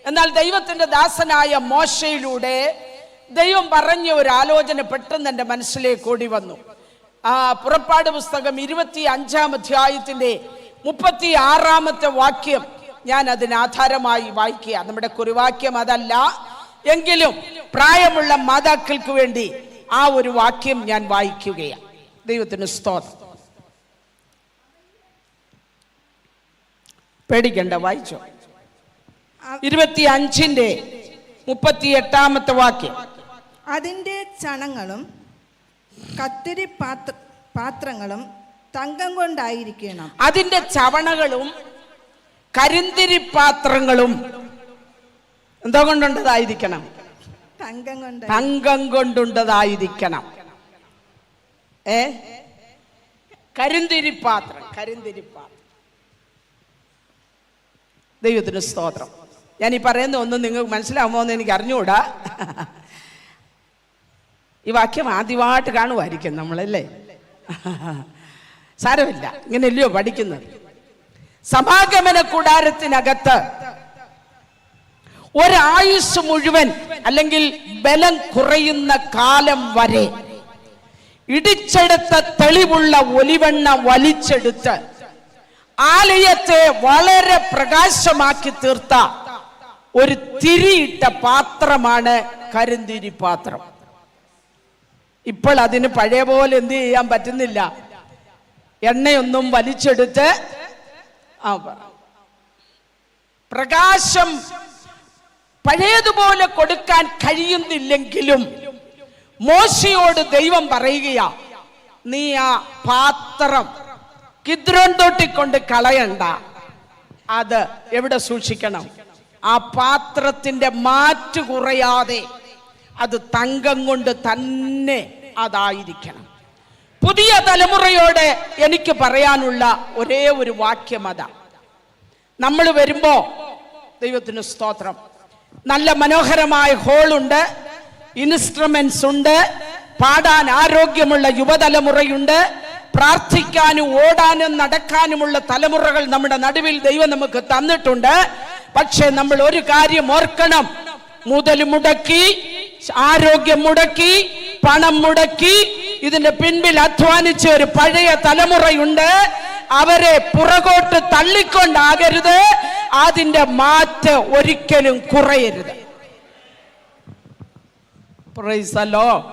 എന്നാൽ ദൈവത്തിന്റെ ദാസനായ മോശയിലൂടെ ദൈവം പറഞ്ഞ ഒരു ആലോചന പെട്ടെന്ന് എൻ്റെ മനസ്സിലേക്ക് ഓടി വന്നു. പുറപ്പാട് പുസ്തകം 25-ാം അധ്യായത്തിന്റെ 36-ാമത്തെ വാക്യം ഞാൻ അതിനാധാരമായി വായിക്കുക. നമ്മുടെ കുറിവാക്യം അതല്ല എങ്കിലും പ്രായമുള്ള മാതാക്കൾക്ക് വേണ്ടി ആ ഒരു വാക്യം ഞാൻ വായിക്കുകയാണ്. ദൈവത്തിന് സ്തോത്രം. പേടിക്കണ്ട, വായിച്ചോ. 25-ന്റെ 38-ാമത്തെ വാക്യം. അതിന്റെ ചണങ്ങളും കത്തിരി പാത്രങ്ങളും തങ്കം കൊണ്ടായിരിക്കണം. അതിന്റെ ചവണകളും കരിന്തിരി പാത്രങ്ങളും എന്തോ കൊണ്ടുണ്ടതായിരിക്കണം? തങ്കം കൊണ്ടുണ്ടതായിരിക്കണം. കരിന്തിരി പാത്രം. ദൈവത്തിന് സ്തോത്രം. ഞാൻ ഈ പറയുന്ന ഒന്നും നിങ്ങൾക്ക് മനസ്സിലാവുമോ എന്ന് എനിക്ക് അറിഞ്ഞുകൂടാ. ഈ വാക്യം ആദ്യമായിട്ട് കാണുമായിരിക്കും നമ്മളല്ലേ. സാരമില്ല, ഇങ്ങനെയല്ലയോ പഠിക്കുന്നത്. സമാഗമന കൂടാരത്തിനകത്ത് ഒരായുസ് മുഴുവൻ അല്ലെങ്കിൽ ബലം കുറയുന്ന കാലം വരെ ഇടിച്ചെടുത്ത തെളിവുള്ള ഒലിവെണ്ണ വലിച്ചെടുത്ത് ആലയത്തെ വളരെ പ്രകാശമാക്കി തീർത്ത ഒരു തിരിയിട്ട പാത്രമാണ് കരിന്തിരി പാത്രം. ഇപ്പോൾ അതിന് പഴയ പോലെ എന്ത് ചെയ്യാൻ പറ്റുന്നില്ല. എണ്ണയൊന്നും വലിച്ചെടുത്ത് പ്രകാശം പഴയതുപോലെ കൊടുക്കാൻ കഴിയുന്നില്ലെങ്കിലും മോശയോട് ദൈവം പറയുകയാ, നീ ആ പാത്രം കിദ്രോൻ തോട്ടിക്കൊണ്ട് കളയണ്ട, അത് എവിടെ സൂക്ഷിക്കണം? ആ പാത്രത്തിന്റെ മാറ്റ് കുറയാതെ അത് തങ്കം കൊണ്ട് തന്നെ അതായിരിക്കണം. പുതിയ തലമുറയോട് എനിക്ക് പറയാനുള്ള ഒരേ ഒരു വാക്യം അതാ. നമ്മൾ വരുമ്പോ ദൈവത്തിന് സ്തോത്രം, നല്ല മനോഹരമായ ഹോളുണ്ട്, ഇൻസ്ട്രുമെന്റ്സ് ഉണ്ട്, പാടാൻ ആരോഗ്യമുള്ള യുവതലമുറയുണ്ട്, പ്രാർത്ഥിക്കാനും ഓടാനും നടക്കാനുമുള്ള തലമുറകൾ നമ്മുടെ നടുവിൽ ദൈവം നമുക്ക് തന്നിട്ടുണ്ട്. പക്ഷെ നമ്മൾ ഒരു കാര്യം ഓർക്കണം, മുതൽ മുടക്കി, ആരോഗ്യം മുടക്കി, പണം മുടക്കി, ഇതിന്റെ പിൻപിൽ അധ്വാനിച്ച ഒരു പഴയ തലമുറയുണ്ട്. അവരെ പുറകോട്ട് തള്ളിക്കൊണ്ടാകരുത്, അതിന്റെ മാറ്റ് ഒരിക്കലും കുറയരുത്. Price the Lord.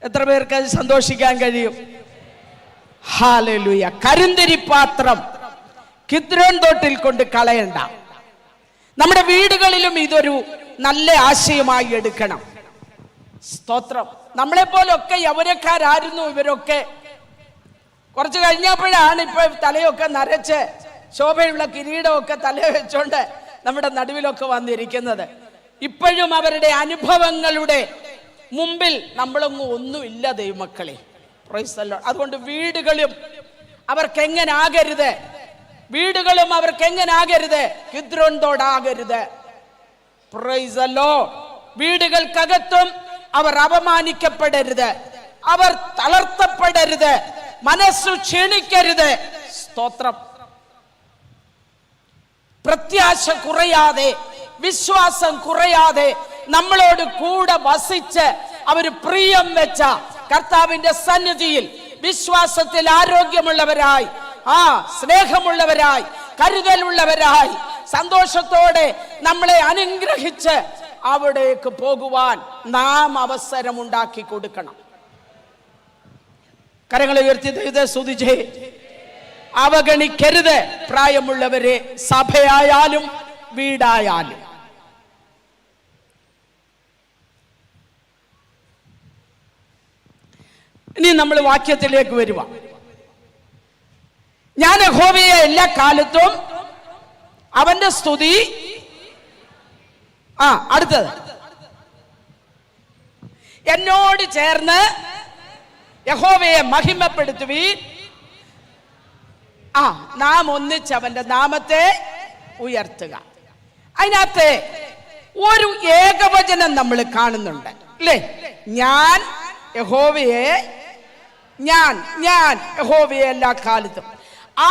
എത്ര പേർക്ക് അത് സന്തോഷിക്കാൻ കഴിയും? ഹല്ലേലൂയ. കരിന്തിരി പാത്രം കിദ്രോൻ തോട്ടിൽ കൊണ്ട് കളയണ്ട. നമ്മുടെ വീടുകളിലും ഇതൊരു നല്ല ആശയമായി എടുക്കണം. സ്തോത്രം. നമ്മളെ പോലൊക്കെ യൗവനക്കാരായിരുന്നു ഇവരൊക്കെ. കുറച്ച് കഴിഞ്ഞപ്പോഴാണ് ഇപ്പൊ തലയൊക്കെ നരച്ച് ശോഭയുള്ള കിരീടമൊക്കെ തല വെച്ചോണ്ട് നമ്മുടെ നടുവിലൊക്കെ വന്നിരിക്കുന്നത്. ഇപ്പോഴും അവരുടെ അനുഭവങ്ങളുടെ മുമ്പിൽ നമ്മളൊന്നും ഒന്നുമില്ല ദൈവമക്കളെ. Praise the lord. അതുകൊണ്ട് വീടുകളും അവർക്കെങ്ങനാകരുത്, കിദ്രോൻ തോടാകരുത്. Praise the lord. വീടുകൾക്കകത്തും അവർ അപമാനിക്കപ്പെടരുത്, അവർ തളർത്തപ്പെടരുത്, മനസ്സു ക്ഷീണിക്കരുത്. സ്തോത്രം. പ്രത്യാശ കുറയാതെ, വിശ്വാസം കുറയാതെ നമ്മളോട് കൂടെ വസിച്ച് അവർ പ്രിയം വെച്ച കർത്താവിന്റെ സന്നിധിയിൽ വിശ്വാസത്തിൽ ആരോഗ്യമുള്ളവരായി, സ്നേഹമുള്ളവരായി, കരുതലുള്ളവരായി, സന്തോഷത്തോടെ നമ്മളെ അനുഗ്രഹിച്ച് അവിടേക്ക് പോകുവാൻ നാം അവസരം ഉണ്ടാക്കി കൊടുക്കണം. കരങ്ങളെ ഉയർത്തി ദൈവത്തെ സ്തുതിച്ചേ. അവഗണിക്കരുത് പ്രായമുള്ളവരെ, സഭയായാലും വീടായാലും. ഇനി നമ്മൾ വാക്യത്തിലേക്ക് വരുക. ഞാൻ യഹോവയെ എല്ലാ കാലത്തും അവന്റെ സ്തുതി. അടുത്തത്, എന്നോട് ചേർന്ന് യഹോവയെ മഹിമപ്പെടുത്തുവീൻ. നാം ഒന്നിച്ച് അവന്റെ നാമത്തെ ഉയർത്തുക. അതിനകത്ത് ഒരു ഏകവചനം നമ്മൾ കാണുന്നുണ്ട് അല്ലേ? ഞാൻ യഹോവയെ യഹോവയെ എല്ലാ കാലത്തും.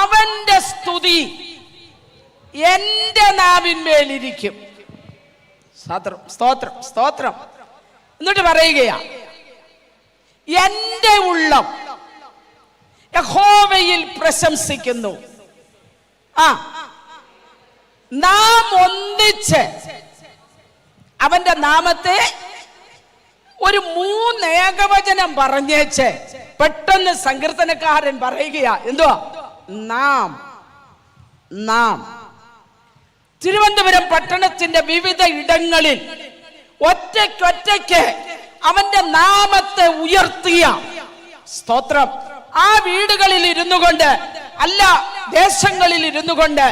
അവന്റെ സ്തുതി എൻ്റെ നാവിന്മേലിരിക്കും. സ്തോത്രം സ്തോത്രം. എന്നിട്ട് പറയുകയാ, എൻ്റെ ഉള്ളം യഹോവയിൽ പ്രശംസിക്കുന്നു. നാം ഒന്നിച്ച് അവന്റെ നാമത്തെ ഒരു 3 ഏകവചനം പറഞ്ഞേച്ച് പെട്ടെന്ന് സങ്കീർത്തനക്കാരൻ പറയുകയാ, എന്തുവാ? നാം. നാം. തിരുവനന്തപുരം പട്ടണത്തിന്റെ വിവിധ ഇടങ്ങളിൽ ഒറ്റയ്ക്ക് അവന്റെ നാമത്തെ ഉയർത്തിയ, സ്തോത്രം, ആ വീടുകളിൽ ഇരുന്നു കൊണ്ട്, അല്ല ദേശങ്ങളിൽ ഇരുന്നു കൊണ്ട്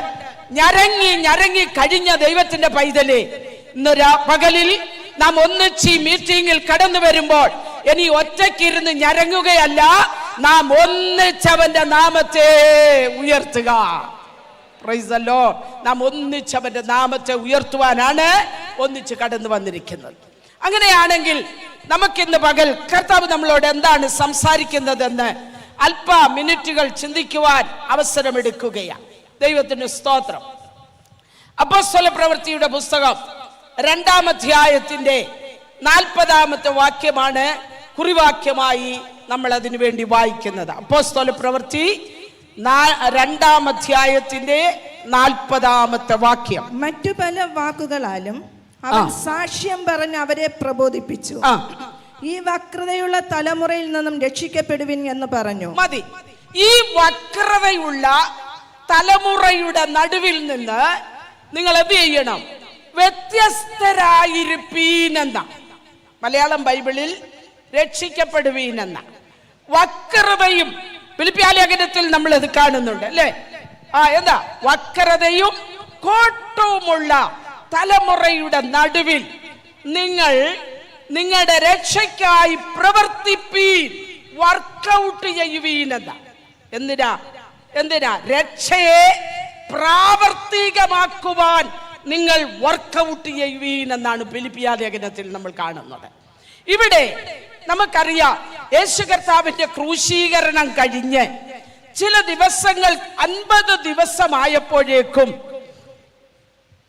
ഞരങ്ങി കഴിഞ്ഞ ദൈവത്തിന്റെ പൈതലേ, ഇന്ന് പകലിൽ നാം ഒന്നിച്ച് മീറ്റിംഗിൽ കടന്നു വരുമ്പോൾ ഇനി ഒറ്റയ്ക്കിരുന്ന് ഞരങ്ങുകയല്ല, നാം ഒന്നിച്ചവന്റെ നാമത്തെ ഉയർത്തുക. Price the Lord. നാം ഒന്നിച്ചവന്റെ നാമത്തെ ഉയർത്തുവാനാണ് ഒന്നിച്ച് കടന്നു വന്നിരിക്കുന്നത്. അങ്ങനെയാണെങ്കിൽ നമുക്കിന്ന് പകൽ കർത്താവ് നമ്മളോട് എന്താണ് സംസാരിക്കുന്നതെന്ന് അല്പ മിനിറ്റുകൾ ചിന്തിക്കുവാൻ അവസരമെടുക്കുകയാണ്. ദൈവത്തിന് സ്തോത്രം. അപ്പോസ്തല പ്രവൃത്തിയുടെ പുസ്തകം 2-ാം അധ്യായത്തിന്റെ 40-ാമത്തെ വാക്യമാണ് കുറിവാക്യമായി നമ്മൾ അതിനു വേണ്ടി വായിക്കുന്നത്. അപ്പോസ്തല പ്രവൃത്തി 2-ാം അധ്യായത്തിന്റെ 40-ാമത്തെ വാക്യം. മറ്റു പല വാക്കുകളാലും അവൻ സാക്ഷ്യം പറഞ്ഞ് അവരെ പ്രബോധിപ്പിച്ചു. ഈ വക്രതയുള്ള തലമുറയിൽ നിന്നും രക്ഷിക്കപ്പെടുവിൻ എന്ന് പറഞ്ഞു. മതി. ഈ വക്രതയുള്ള തലമുറയുടെ നടുവിൽ നിന്ന് നിങ്ങൾ എന്ത് ചെയ്യണം? വ്യത്യസ്തരായിരിപ്പീനെന്ന. മലയാളം ബൈബിളിൽ രക്ഷിക്കപ്പെടുവീനെന്ന. വക്രതയും ഫിലിപ്പിയ ലേഖനത്തിൽ നമ്മൾ ഇത് കാണുന്നുണ്ട്, അല്ലേ? എന്താ? വക്രതയും കോട്ടവുമുള്ള തലമുറയുടെ നടുവിൽ നിങ്ങൾ നിങ്ങളുടെ രക്ഷയ്ക്കായി പ്രവർത്തിപ്പീൻ, വർക്കൗട്ട് ചെയ്യുവീനെന്ന. എന്തിനാ? രക്ഷയെ പ്രാവർത്തികമാക്കുവാൻ നിങ്ങൾ വർക്കൗട്ട് ചെയ്യുവീൻ എന്നാണ് ഫിലിപ്പിയ ലേഖനത്തിൽ നമ്മൾ കാണുന്നത്. ഇവിടെ നമുക്കറിയാം, യേശു കർത്താവിന്റെ ക്രൂശീകരണം കഴിഞ്ഞ് ചില ദിവസങ്ങൾ 50 ദിവസമായപ്പോഴേക്കും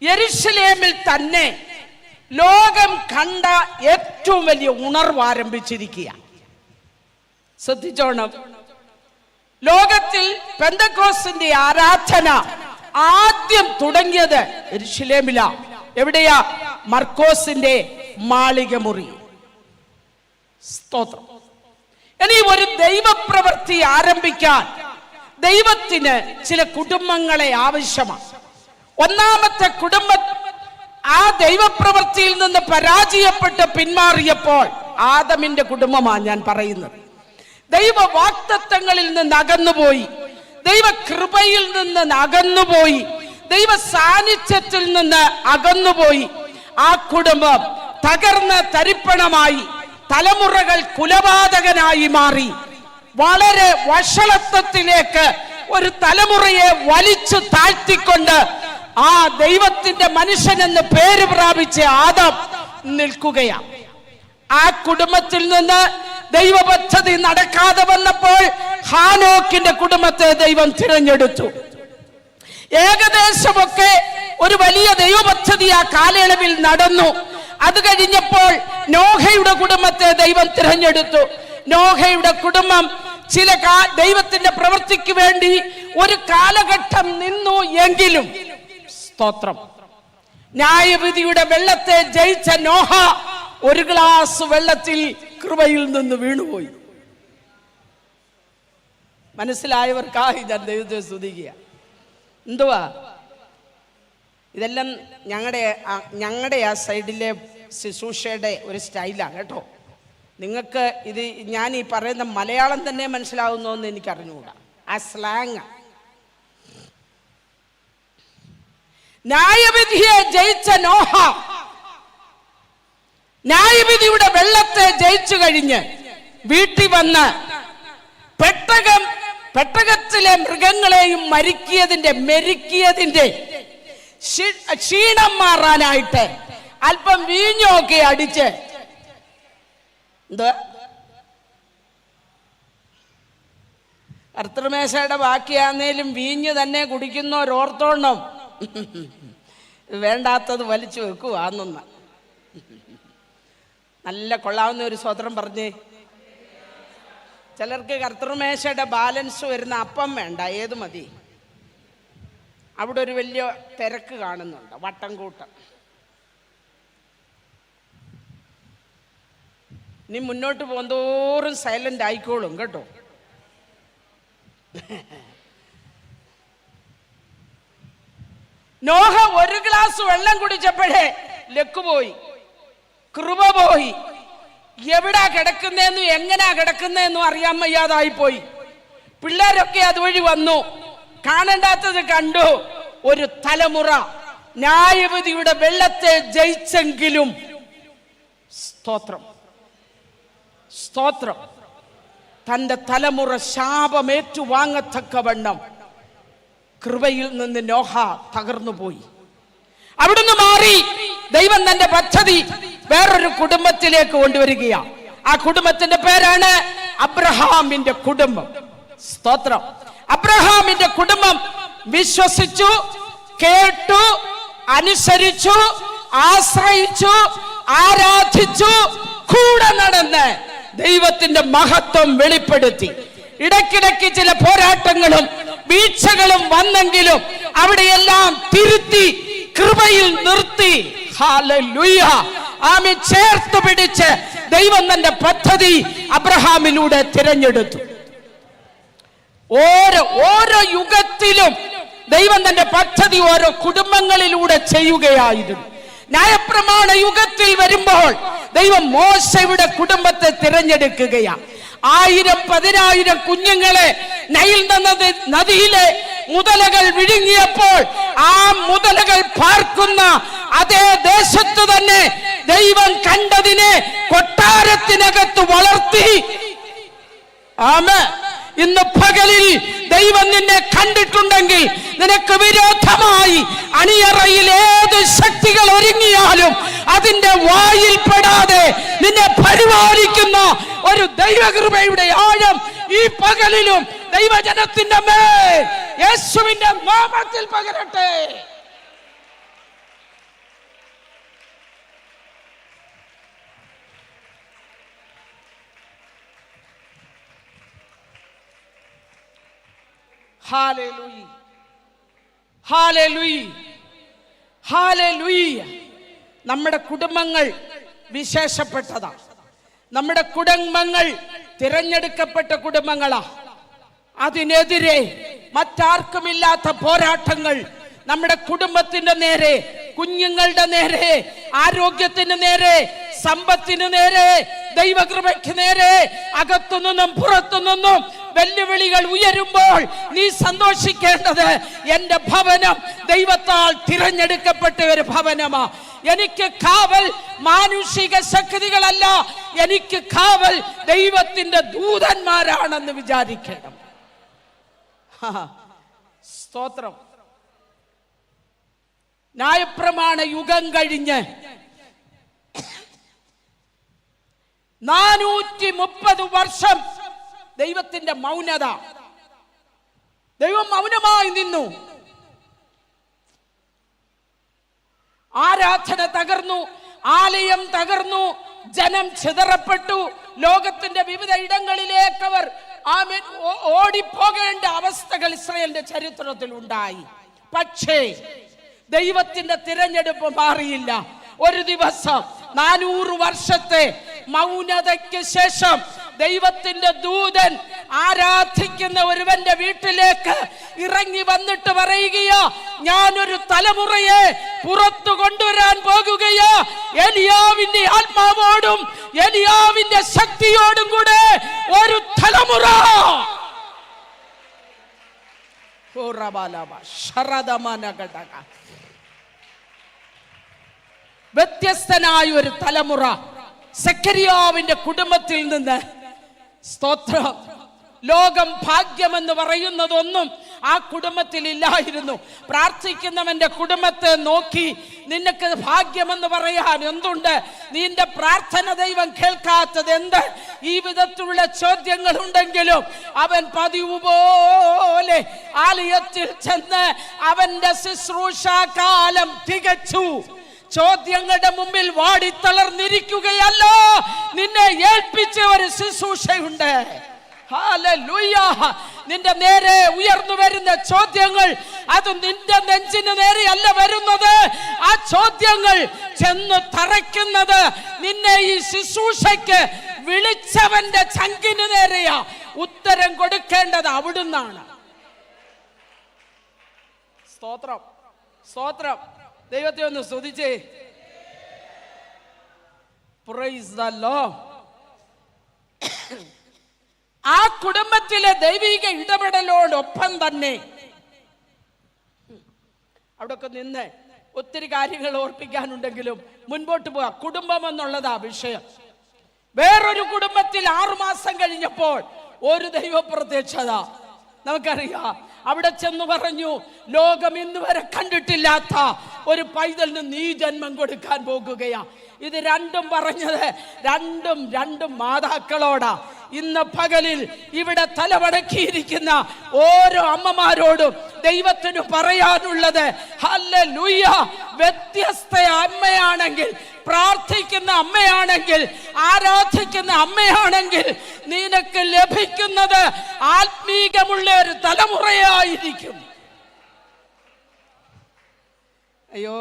യെരുശലേമിൽ തന്നെ ലോകം കണ്ട ഏറ്റവും വലിയ ഉണർവ് ആരംഭിച്ചിരിക്കുക. ശ്രദ്ധിച്ചോണം. ലോകത്തിൽ പെന്തക്കോസ്തിന്റെ ആരാധന ആദ്യം തുടങ്ങിയത് യെരുശലേമിലാ. എവിടെയാ? മർക്കോസിന്റെ മാളിക മുറി. സ്തോത്രം. ഇനി ഒരു ദൈവപ്രവൃത്തി ആരംഭിക്കാൻ ദൈവത്തിന് ചില കുടുംബങ്ങളെ ആവശ്യമാണ്. ഒന്നാമത്തെ കുടുംബം ആ ദൈവപ്രവൃത്തിയിൽ നിന്ന് പരാജയപ്പെട്ട് പിന്മാറിയപ്പോൾ ആദമിന്റെ കുടുംബമാണ് ഞാൻ പറയുന്നത്. ദൈവ വാഗ്ദത്തങ്ങളിൽ നിന്ന് അകന്നുപോയി, ദൈവ കൃപയിൽ നിന്ന് അകന്നുപോയി, ദൈവ സാന്നിധ്യത്തിൽ നിന്ന് അകന്നുപോയി. ആ കുടുംബം തകർന്ന് തരിപ്പണമായി, തലമുറകൾ കുലപാതകനായി മാറി. വളരെ വഷളത്വത്തിലേക്ക് ഒരു തലമുറയെ വലിച്ചു താഴ്ത്തിക്കൊണ്ട് ആ ദൈവത്തിന്റെ മനുഷ്യൻ എന്ന് പേര് പ്രാപിച്ച ആദം നിൽക്കുകയാണ്. ആ കുടുംബത്തിൽ നിന്ന് ദൈവപദ്ധതി നടക്കാതെ വന്നപ്പോൾ ഹാനോക്കിന്റെ കുടുംബത്തെ ദൈവം തിരഞ്ഞെടുത്തു. ഏകദേശമൊക്കെ ഒരു വലിയ ദൈവപദ്ധതി ആ കാലയളവിൽ നടന്നു. അത് കഴിഞ്ഞപ്പോൾ നോഹയുടെ കുടുംബത്തെ ദൈവം തിരഞ്ഞെടുത്തു. നോഹയുടെ കുടുംബം ചില ദൈവത്തിന്റെ പ്രവൃത്തിക്ക് വേണ്ടി ഒരു കാലഘട്ടം നിന്നു എങ്കിലും, സ്തോത്രം, ന്യായവിധിയുടെ വെള്ളത്തെ ജയിച്ച നോഹ ഒരു ഗ്ലാസ് വെള്ളത്തിൽ കൃപയിൽ നിന്ന് വീണുപോയി. മനസ്സിലായവർക്കായി ഞാൻ ദൈവത്തെ സ്തുതിക്കുക. എന്തുവാ ഇതെല്ലാം? ഞങ്ങളുടെ ആ സൈഡിലെ ശുശ്രൂഷയുടെ ഒരു സ്റ്റൈലാണ് കേട്ടോ. നിങ്ങൾക്ക് ഇത് ഞാൻ ഈ പറയുന്ന മലയാളം തന്നെ മനസ്സിലാവുന്നോ എന്ന് എനിക്കറിഞ്ഞുകൂടാ. ആ സ്ലാങ്. ന്യായവിധിയെ ജയിച്ച നോഹ ന്യായവിധിയുടെ വെള്ളത്തെ ജയിച്ചു കഴിഞ്ഞ് വീട്ടിൽ വന്ന് പെട്ടകത്തിലെ മൃഗങ്ങളെയും മെരുക്കിയതിന്റെ ക്ഷീണം മാറാനായിട്ട് അല്പം വീഞ്ഞൊക്കെ അടിച്ച്, എന്താ കർത്തൃമേശയുടെ ബാക്കിയാന്നേലും വീഞ്ഞ് തന്നെ കുടിക്കുന്നവരോർത്തോണം. വേണ്ടാത്തത് വലിച്ചു വെക്കുവാന്നൊന്ന്. നല്ല കൊള്ളാവുന്ന ഒരു സ്വതന്ത്രം പറഞ്ഞേ. ചിലർക്ക് കർത്തൃമേശയുടെ ബാലൻസ് വരുന്ന അപ്പം വേണ്ട, ഏത് മതി. അവിടെ ഒരു വലിയ തിരക്ക് കാണുന്നുണ്ട്, വട്ടം കൂട്ടം. ഇനി മുന്നോട്ട് പോകുന്തോറും സൈലന്റ് ആയിക്കോളും കേട്ടോ. നോഹ ഒരു ഗ്ലാസ് വെള്ളം കുടിച്ചപ്പോഴേ ലക്ക് പോയി, കൃപ പോയി. എവിടാ കിടക്കുന്നതെന്നും എങ്ങനാ കിടക്കുന്നതെന്നും അറിയാൻ വയ്യാതായി പോയി. പിള്ളേരൊക്കെ അതുവഴി വന്നു, കാണണ്ടാത്തത് കണ്ടു. ഒരു തലമുറ ന്യായവിധിയുടെ വെള്ളത്തെ ജയിച്ചെങ്കിലും സ്തോത്രം സ്തോത്രം തന്റെ തലമുറ ശാപമേറ്റു വാങ്ങത്തക്കവണ്ണം കൃപയിൽ നിന്ന് നോഹ തകർന്നു പോയി. അവിടുന്ന് മാറി ദൈവം തന്റെ പദ്ധതി വേറൊരു കുടുംബത്തിലേക്ക് കൊണ്ടുവരികയാണ്. ആ കുടുംബത്തിന്റെ പേരാണ് അബ്രഹാമിന്റെ കുടുംബം. സ്തോത്രം. അബ്രഹാമിന്റെ കുടുംബം വിശ്വസിച്ചു, കേട്ടു, അനുസരിച്ചു, ആശ്രയിച്ചു, ആരാധിച്ചു, കൂടെ നടന്ന് ദൈവത്തിന്റെ മഹത്വം വെളിപ്പെടുത്തി. ഇടയ്ക്കിടയ്ക്ക് ചില പോരാട്ടങ്ങളും വീഴ്ചകളും വന്നെങ്കിലും അവിടെയെല്ലാം തിരുത്തി കൃപയിൽ നിർത്തി. ഹല്ലേലൂയ. ആമേൻ. ചേർത്ത് പിടിച്ച് ദൈവം തന്റെ പദ്ധതി അബ്രഹാമിലൂടെ തിരഞ്ഞെടുത്തു. ഓരോ യുഗത്തിലും ദൈവം തന്റെ പദ്ധതി ഓരോ കുടുംബങ്ങളിലൂടെ ചെയ്യുകയായിരുന്നു. ന്യായപ്രമാണ യുഗത്തിൽ വരുമ്പോൾ ദൈവം മോശയുടെ കുടുംബത്തെ തിരഞ്ഞെടുക്കുകയാണ്. 1000-10,000 കുഞ്ഞുങ്ങളെ നൈൽ നദിയിലെ മുതലകൾ വിഴുങ്ങിയപ്പോൾ ആ മുതലകൾ പാർക്കുന്ന അതേ ദേശത്ത് തന്നെ ദൈവം കണ്ടതിനെ കൊട്ടാരത്തിനകത്ത് വളർത്തി. ആമേൻ. ഇന്ന് പകലിൽ ദൈവം നിന്നെ കണ്ടിട്ടുണ്ടെങ്കിൽ നിനക്ക് വിരോധമായി അണിയറയിൽ ഏത് ശക്തികൾ ഒരുങ്ങിയാലും അതിന്റെ വായിൽ പെടാതെ നിന്നെ പരിപാലിക്കുന്ന ഒരു ദൈവകൃപയുടെ ആഴം ഈ പകലിലും ദൈവജനത്തിന്റെ മേൽ യേശുവിന്റെ നാമത്തിൽ പകരട്ടെ. Hallelujah, hallelujah, hallelujah. നമ്മുടെ കുടുംബങ്ങൾ വിശേഷപ്പെട്ടതാണ്. നമ്മുടെ കുടുംബങ്ങൾ തിരഞ്ഞെടുക്കപ്പെട്ട കുടുംബങ്ങളാ. അതിനെതിരെ മറ്റാർക്കുമില്ലാത്ത പോരാട്ടങ്ങൾ നമ്മുടെ കുടുംബത്തിന്റെ നേരെ, കുഞ്ഞുങ്ങളുടെ നേരെ, ആരോഗ്യത്തിന് നേരെ, സമ്പത്തിന് നേരെ, ദൈവകൃപയ്ക്ക് നേരെ, അകത്തുനിന്നും പുറത്തുനിന്നും വെല്ലുവിളികൾ ഉയരുമ്പോൾ നീ സന്തോഷിക്കേണ്ടത് എന്റെ ഭവനം ദൈവത്താൽ തിരഞ്ഞെടുക്കപ്പെട്ട ഒരു ഭവനമാ. എനിക്ക് കാവൽ മാനുഷിക ശക്തികളല്ല, എനിക്ക് കാവൽ ദൈവത്തിന്റെ ദൂതന്മാരാണെന്ന് വിചാരിക്കണം. സ്തോത്രം. ന്യായപ്രമാണ യുഗം കഴിഞ്ഞ് 430 വർഷം ദൈവത്തിന്റെ മൗനത. ദൈവം മൗനമായി നിന്നു. ആരാധന തകർന്നു, ആലയം തകർന്നു, ജനം ചിതറപ്പെട്ടു. ലോകത്തിന്റെ വിവിധ ഇടങ്ങളിലേക്ക് അവർ ഓടിപ്പോകേണ്ട അവസ്ഥകൾ ഇസ്രായേലിന്റെ ചരിത്രത്തിൽ ഉണ്ടായി. പക്ഷേ ദൈവത്തിന്റെ തിരഞ്ഞെടുപ്പ് മാറിയില്ല. ഒരു ദിവസം 400 വർഷത്തെ മൗനതയ്ക്ക് ശേഷം ദൈവത്തിന്റെ ദൂതൻ ആരാധിക്കുന്ന ഒരുവന്റെ വീട്ടിലേക്ക് ഇറങ്ങി വന്നിട്ട് പറയുകയോ, ഞാനൊരു തലമുറയെ പുറത്തു കൊണ്ടുവരാൻ പോകുകയോ, എലിയാവിന്റെ ആത്മാവോടും എലിയാവിന്റെ ശക്തിയോടും കൂടെ ഒരു തലമുറ. വ്യത്യസ്തനായ ഒരു തലമുറ സെഖര്യാവിന്റെ കുടുംബത്തിൽ നിന്ന്. സ്തോത്രം. ലോകം ഭാഗ്യമെന്ന് പറയുന്നതൊന്നും ആ കുടുംബത്തിൽ ഇല്ലായിരുന്നു. പ്രാർത്ഥിക്കുന്നവന്റെ കുടുംബത്തെ നോക്കി നിനക്ക് ഭാഗ്യമെന്ന് പറയാൻ എന്തുണ്ട്? നിന്റെ പ്രാർത്ഥന ദൈവം കേൾക്കാത്തത് എന്ത്? ഈ വിധത്തിലുള്ള ചോദ്യങ്ങൾ ഉണ്ടെങ്കിലും അവൻ പതിവ് പോലെ ആലയത്തിൽ ചെന്ന് അവന്റെ ശുശ്രൂഷാകാലം തികച്ചു. ചോദ്യങ്ങളുടെ മുമ്പിൽ വാടിത്തളർന്നിരിക്കുകയല്ല, നിന്നെ ഏൽപ്പിച്ച ഒരു ശുശ്രൂഷയുണ്ട്. ഹല്ലേലൂയ. നിന്റെ നേരെ ഉയർന്നു വരുന്ന ചോദ്യങ്ങൾ അത് നിന്റെ നെഞ്ചിന് നേരെയല്ല വരുന്നത്. ആ ചോദ്യങ്ങൾ ചെന്ന് തറയ്ക്കുന്നത് നിന്നെ ഈ ശുശ്രൂഷയ്ക്ക് വിളിച്ചവന്റെ ചങ്കിന് നേരെയാ. ഉത്തരം കൊടുക്കേണ്ടത് അവിടുന്നാണ്. സ്തോത്രം, സ്തോത്രം. ദൈവത്തെ ഒന്ന് സ്തുതിച്ചേ. Praise the Lord. ആ കുടുംബത്തിലെ ദൈവിക ഇടപെടലോടൊപ്പം തന്നെ അവിടെയൊക്കെ നിന്ന് ഒത്തിരി കാര്യങ്ങൾ ഓർപ്പിക്കാനുണ്ടെങ്കിലും മുൻപോട്ട് പോവാ. കുടുംബം എന്നുള്ളതാ വിഷയം. വേറൊരു കുടുംബത്തിൽ 6 മാസം കഴിഞ്ഞപ്പോൾ ഒരു ദൈവപ്രത്യക്ഷത നമുക്കറിയാം. അവിടെ ചെന്ന് പറഞ്ഞു, ലോകം ഇന്ന് വരെ കണ്ടിട്ടില്ലാത്ത ഒരു പൈതലിന് നീ ജന്മം കൊടുക്കാൻ പോകുകയാ. ഇത് രണ്ടും പറഞ്ഞത് രണ്ടും മാതാക്കളോടാ. ഇന്ന് പകലിൽ ഇവിടെ തലമടക്കിയിരിക്കുന്ന ഓരോ അമ്മമാരോടും ദൈവത്തിന് പറയാനുള്ളത്, ഹല്ലേലൂയ, വ്യത്യസ്ത അമ്മയാണെങ്കിൽ, പ്രാർത്ഥിക്കുന്ന അമ്മയാണെങ്കിൽ, ആരാധിക്കുന്ന അമ്മയാണെങ്കിൽ നിനക്ക് ലഭിക്കുന്നത് ആത്മീകമുള്ള ഒരു തലമുറയായിരിക്കും. അയ്യോ,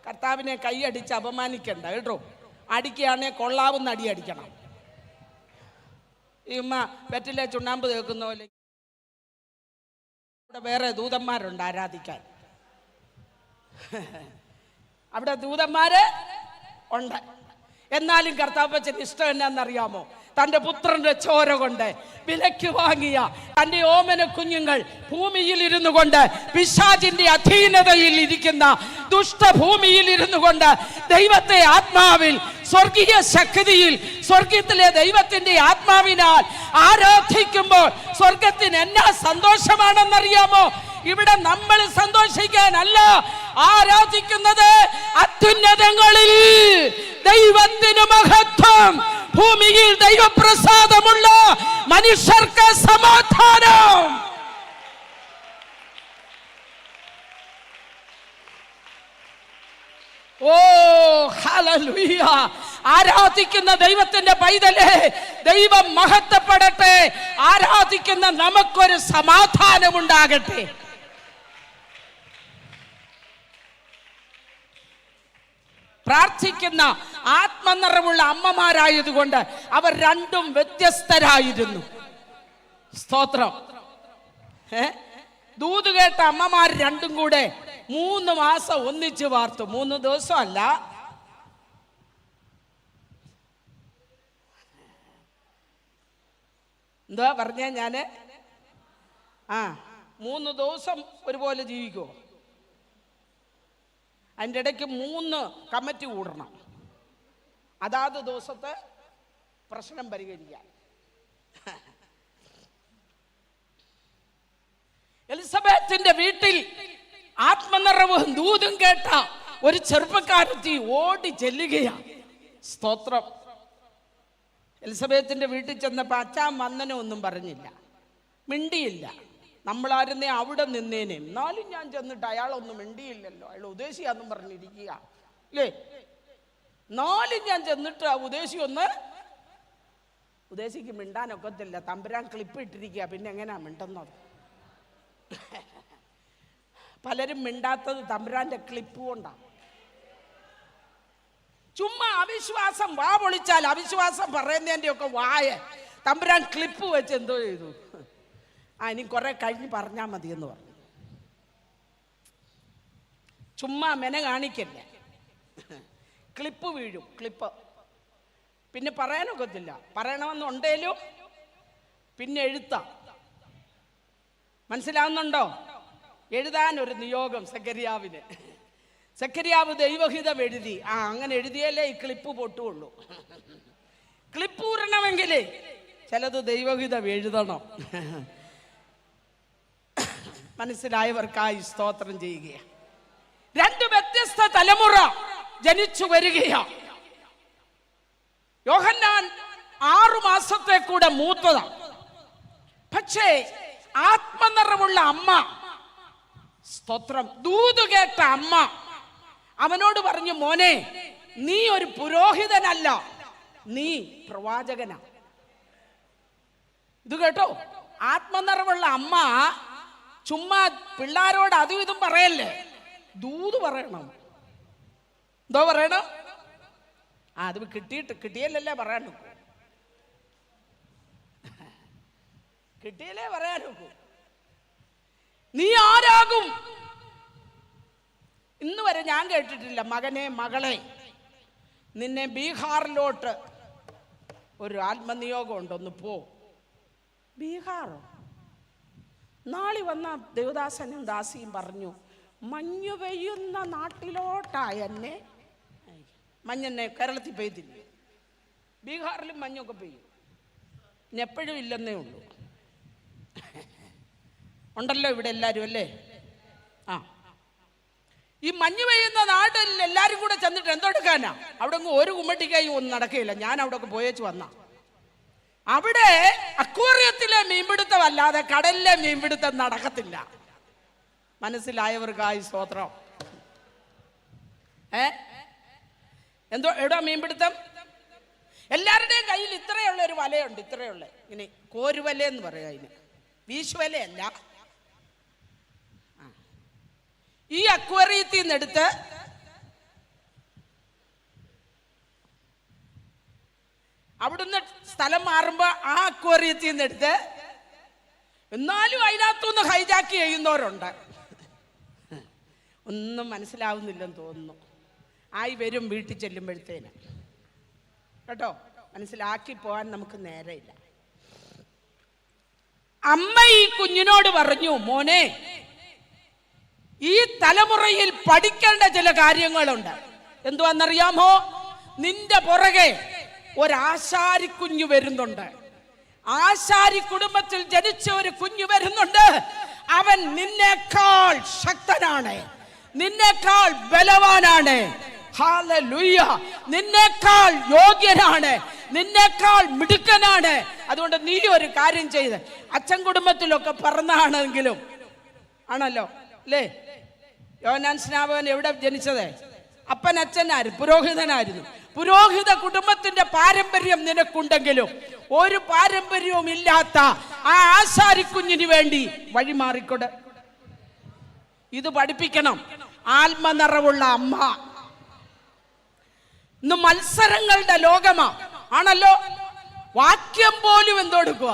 കർത്താവിനെ കൈയടിച്ച് അപമാനിക്കണ്ട കേട്ടോ. അടിക്കുകയാണെങ്കിൽ കൊള്ളാവുന്ന അടി അടിക്കണം. ഈ ഉമ്മ വെറ്റിലെ ചുണ്ണാമ്പ് തേക്കുന്ന പോലെ അവിടെ വേറെ ദൂതന്മാരുണ്ട് ആരാധിക്കാൻ. അവിടെ ദൂതന്മാര് ഉണ്ട്. എന്നാലും കർത്താവച്ചൻ ഇഷ്ടം എന്നാന്നറിയാമോ? തൻ്റെ പുത്രന്റെ ചോര കൊണ്ട് വിലയ്ക്ക് വാങ്ങിയ തൻ്റെ ഓമന കുഞ്ഞുങ്ങൾ ഭൂമിയിൽ ഇരുന്നു കൊണ്ട്, പിശാചിന്റെ അധീനതയിൽ ഇരിക്കുന്ന ദുഷ്ടഭൂമിയിൽ ഇരുന്നു കൊണ്ട് ദൈവത്തെ ആത്മാവിൽ, സ്വർഗീയ ശക്തിയിൽ, സ്വർഗത്തിലെ ദൈവത്തിന്റെ ആത്മാവിനാൽ ആരാധിക്കുമ്പോൾ സ്വർഗത്തിന് എന്നാ സന്തോഷമാണെന്നറിയാമോ? ഇവിടെ നമ്മൾ സന്തോഷിക്കാനല്ല ആരാധിക്കുന്നത്, അത്യുന്നതങ്ങളിൽ ദൈവത്തിന് മഹത്വം, ഭൂമിയിൽ ദൈവപ്രസാദമുള്ള മനുഷ്യർക്ക് സമാധാനം. ഓ ഹല്ലേലൂയ. ആരാധിക്കുന്ന ദൈവത്തിന്റെ പൈതലേ, ദൈവം മഹത്വപ്പെടട്ടെ. ആരാധിക്കുന്ന നമുക്കൊരു സമാധാനമുണ്ടാകട്ടെ. പ്രാർത്ഥിക്കുന്ന ആത്മനിറവുള്ള അമ്മമാരായതുകൊണ്ട് അവർ രണ്ടും വ്യത്യസ്തരായിരുന്നു. സ്തോത്രം. ദൂത് കേട്ട അമ്മമാർ രണ്ടും കൂടെ 3 മാസം ഒന്നിച്ച് വാർത്തു. 3 ദിവസമല്ല, എന്താ പറഞ്ഞ ഞാന്? 3 ദിവസം ഒരുപോലെ ജീവിക്കുമോ? അതിൻ്റെ ഇടയ്ക്ക് 3 കമ്മിറ്റി കൂടണം, അതാത് ദിവസത്തെ പ്രശ്നം പരിഹരിക്കാൻ. എലിസബത്തിന്റെ വീട്ടിൽ ആത്മനിറവും ദൂതും കേട്ട ഒരു ചെറുപ്പക്കാരത്തി ഓടി ചെല്ലുകയാ. സ്തോത്രം. എലിസബത്തിന്റെ വീട്ടിൽ ചെന്നപ്പോൾ അച്ഛാൻ വന്ദനം ഒന്നും പറഞ്ഞില്ല, മിണ്ടിയില്ല. നമ്മളായിരുന്നേ അവിടെ നിന്നേനെ. എന്നാലും ഞാൻ ചെന്നിട്ട് അയാളൊന്നും മിണ്ടിയില്ലല്ലോ, അയാൾ ഉദ്ദേശിയാന്നും പറഞ്ഞിരിക്കുക അല്ലേ. എന്നാലും ഞാൻ ചെന്നിട്ട് ആ ഉദ്ദേശിക്ക് മിണ്ടാനൊക്കത്തില്ല, തമ്പുരാൻ ക്ലിപ്പ് ഇട്ടിരിക്കുക, പിന്നെ എങ്ങനെയാ മിണ്ടുന്നത്? പലരും മിണ്ടാത്തത് തമ്പുരാന്റെ ക്ലിപ്പ് കൊണ്ടാണ്. ചുമ്മാ അവിശ്വാസം വാ പൊളിച്ചാൽ അവിശ്വാസം പറയുന്നതിൻ്റെ ഒക്കെ വായ തമ്പുരാൻ ക്ലിപ്പ് വെച്ച് എന്തോ ചെയ്തു. ഇനി കുറെ കഴിഞ്ഞ് പറഞ്ഞാൽ മതി എന്ന് പറഞ്ഞു. ചുമ്മാ മെന കാണിക്കല്ല, ക്ലിപ്പ് വീഴും. ക്ലിപ്പ് പിന്നെ പറയാനൊക്കത്തില്ല. പറയണമെന്നുണ്ടേലും പിന്നെ എഴുത്താം. മനസ്സിലാവുന്നുണ്ടോ? എഴുതാൻ ഒരു നിയോഗം സെഖര്യാവിന്. സെഖര്യാവ് ദൈവഹിതം എഴുതി. അങ്ങനെ എഴുതിയാലേ ഈ ക്ലിപ്പ് പൊട്ടുള്ളൂ. ക്ലിപ്പ് ഊരണമെങ്കിൽ ചിലത് ദൈവഹിതം എഴുതണം. മനസ്സിലായവർക്കായി സ്തോത്രം ചെയ്യുകയാണ്. രണ്ട് വ്യത്യസ്ത തലമുറ ജനിച്ചു വരികയാണ്. യോഹന്നാൻ 6 മാസത്തെ കൂടെ മൂത്തതാ. പക്ഷേ ആത്മനിറവുള്ള അമ്മ, സ്തോത്രം, ദൂത് കേട്ട അമ്മ അവനോട് പറഞ്ഞു, മോനെ, നീ ഒരു പുരോഹിതനല്ല, നീ പ്രവാചകനാ. ഇത് കേട്ടോ, ആത്മനിറവുള്ള അമ്മ ചുമ്മാ പിള്ളാരോട് അതും ഇതും പറയല്ലേ, ദൂത് പറയണം. എന്തോ പറയണം? അത് കിട്ടിയല്ലേ പറയാൻ നോക്കൂ, കിട്ടിയല്ലേ പറയാൻ നോക്കൂ. നീ ആരാകും? ഇന്ന് വരെ ഞാൻ കേട്ടിട്ടില്ല, മകനെ മകളെ നിന്നെ ബീഹാറിലോട്ട് ഒരു ആത്മനിയോഗം ഉണ്ടൊന്ന് പോ. ബീഹാറോ? നാളെ വന്ന ദേവദാസനും ദാസിയും പറഞ്ഞു, മഞ്ഞു പെയ്യുന്ന നാട്ടിലോട്ടാ എന്നെ. മഞ്ഞെന്നെ കേരളത്തിൽ പെയ്തില്ല, ബീഹാറിലും മഞ്ഞൊക്കെ പെയ്യും. ഇനി എപ്പോഴും ഇല്ലെന്നേ ഉള്ളൂ. ഉണ്ടല്ലോ ഇവിടെ എല്ലാവരും അല്ലേ? ആ, ഈ മഞ്ഞ് പെയ്യുന്ന നാട്ടിൽ എല്ലാവരും കൂടെ ചെന്നിട്ട് എന്തെടുക്കാനാ? അവിടെ ഒരു കുമ്മട്ടിക്കായും ഒന്നും നടക്കുകയില്ല. ഞാൻ അവിടെ ഒക്കെ പോയേച്ച് വന്ന അവിടെ അക്വേറിയത്തിലെ മീൻപിടുത്തമല്ലാതെ കടലിലെ മീൻപിടുത്തം നടക്കത്തില്ല. മനസ്സിലായവർക്കായി സ്തോത്രം. എന്തോ എവിടാ മീൻപിടുത്തം? എല്ലാവരുടെയും കയ്യിൽ ഇത്രയുള്ള ഒരു വലയുണ്ട്, ഇത്രയുള്ള ഇങ്ങനെ കോരുവല എന്ന് പറയാം. അതിന് വീശുവലയല്ല. ഈ അക്വേറിയത്തിൽ നിന്നെടുത്ത് അവിടുന്ന് സ്ഥലം മാറുമ്പോ ആ അക്വേറിയത്തിൽ നിന്നെടുത്ത്, എന്നാലും അതിനകത്തുനിന്ന് ഹൈജാക്ക് ചെയ്യുന്നവരുണ്ട്. ഒന്നും മനസ്സിലാവുന്നില്ലെന്ന് തോന്നുന്നു. ആയി വരും വീട്ടിൽ ചെല്ലുമ്പോഴത്തേന്. കേട്ടോ, മനസ്സിലാക്കി പോകാൻ നമുക്ക് നേരമില്ല. അമ്മ ഈ കുഞ്ഞിനോട് പറഞ്ഞു, മോനെ, ഈ തലമുറയിൽ പഠിക്കേണ്ട ചില കാര്യങ്ങളുണ്ട്. എന്തുവാന്നറിയാമോ? നിന്റെ പുറകെ ഒരാശാരി കുഞ്ഞു വരുന്നുണ്ട്. ആശാരി കുടുംബത്തിൽ ജനിച്ച ഒരു കുഞ്ഞു വരുന്നുണ്ട്. അവൻ നിന്നേക്കാൾ ശക്തനാണ്, നിന്നേക്കാൾ ബലവാനാണ്. ഹല്ലേലൂയ! നിന്നേക്കാൾ യോഗ്യനാണ്, നിന്നേക്കാൾ മിടുക്കനാണ്. അതുകൊണ്ട് നീ ഒരു കാര്യം ചെയ്ത്, അച്ഛൻ കുടുംബത്തിലൊക്കെ പറഞ്ഞാണെങ്കിലും ആണല്ലോ അല്ലേ? യോഹന്നാൻ സ്നാപകൻ എവിടെ ജനിച്ചത്? അപ്പൻ അച്ഛനായിരുന്നു, പുരോഹിതനായിരുന്നു. പുരോഹിത കുടുംബത്തിന്റെ പാരമ്പര്യം നിനക്കുണ്ടെങ്കിലും ഒരു പാരമ്പര്യവും ഇല്ലാത്ത ആ ആശാരിക്കുഞ്ഞിന് വേണ്ടി വഴിമാറിക്കൊട്. ഇത് പഠിപ്പിക്കണം. ആത്മനിറവുള്ള അമ്മ. ഇന്ന് മത്സരങ്ങളുടെ ലോകമാ, ആണല്ലോ. വാക്യം പോലും എന്തെടുക്കുക?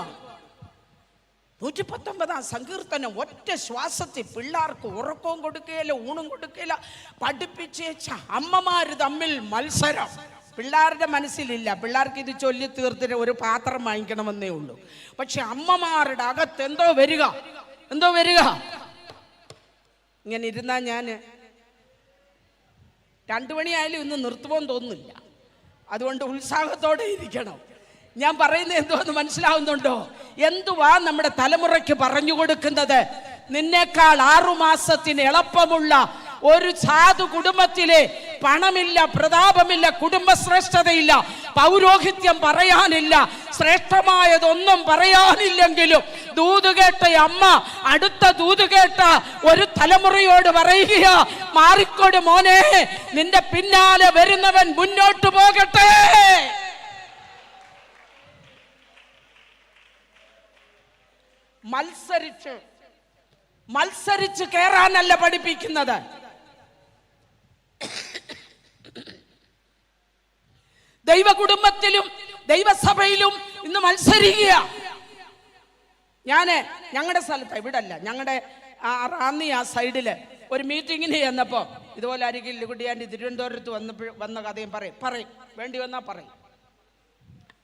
119 സങ്കീർത്തനം ഒറ്റ ശ്വാസത്തിൽ പിള്ളേർക്ക് ഉറക്കവും കൊടുക്കുകയില്ല, ഊണും കൊടുക്കുകയില്ല. പഠിപ്പിച്ചേച്ച അമ്മമാര് തമ്മിൽ മത്സരം. പിള്ളേരുടെ മനസ്സിലില്ല. പിള്ളേർക്ക് ഇത് ചൊല്ലി തീർത്തിട്ട് ഒരു പാത്രം വാങ്ങിക്കണമെന്നേ ഉള്ളൂ. പക്ഷെ അമ്മമാരുടെ അകത്ത് എന്തോ വരിക. ഇങ്ങനെ ഇരുന്നാ ഞാൻ 2 മണിയായാലും ഇന്ന് നിർത്തുമെന്ന് തോന്നുന്നില്ല. അതുകൊണ്ട് ഉത്സാഹത്തോടെ ഇരിക്കണം. ഞാൻ പറയുന്നത് എന്തോന്ന് മനസ്സിലാവുന്നുണ്ടോ? എന്തുവാ നമ്മുടെ തലമുറയ്ക്ക് പറഞ്ഞു കൊടുക്കുന്നത്? നിന്നേക്കാൾ 6 മാസത്തിന് എളുപ്പമുള്ള ഒരു സാധു കുടുംബത്തിലെ പണമില്ല, പ്രതാപമില്ല, കുടുംബശ്രേഷ്ഠതയില്ല, പൗരോഹിത്യം പറയാനില്ല, ശ്രേഷ്ഠമായതൊന്നും പറയാനില്ലെങ്കിലും ദൂതുകേട്ട അമ്മ അടുത്ത ദൂതുകേട്ട ഒരു തലമുറയോട് പറയുക, മാറിക്കോട് മോനെ, നിന്റെ പിന്നാലെ വരുന്നവൻ മുന്നോട്ട് പോകട്ടെ. മത്സരിച്ച് കയറാനല്ല പഠിപ്പിക്കുന്നത്. ദൈവ കുടുംബത്തിലും ദൈവസഭയിലും ഇന്ന് മത്സരിക്കുക. ഞങ്ങളുടെ സ്ഥലത്ത്, ഇവിടെ അല്ല, ഞങ്ങളുടെ റാന്നി ആ സൈഡില് ഒരു മീറ്റിങ്ങിന് ചെന്നപ്പോ ഇതുപോലെ അരികിൽ കുട്ടിയാൻ്റെ തിരുവനന്തപുരത്ത് വന്ന കഥയും പറയും. വേണ്ടി വന്നാ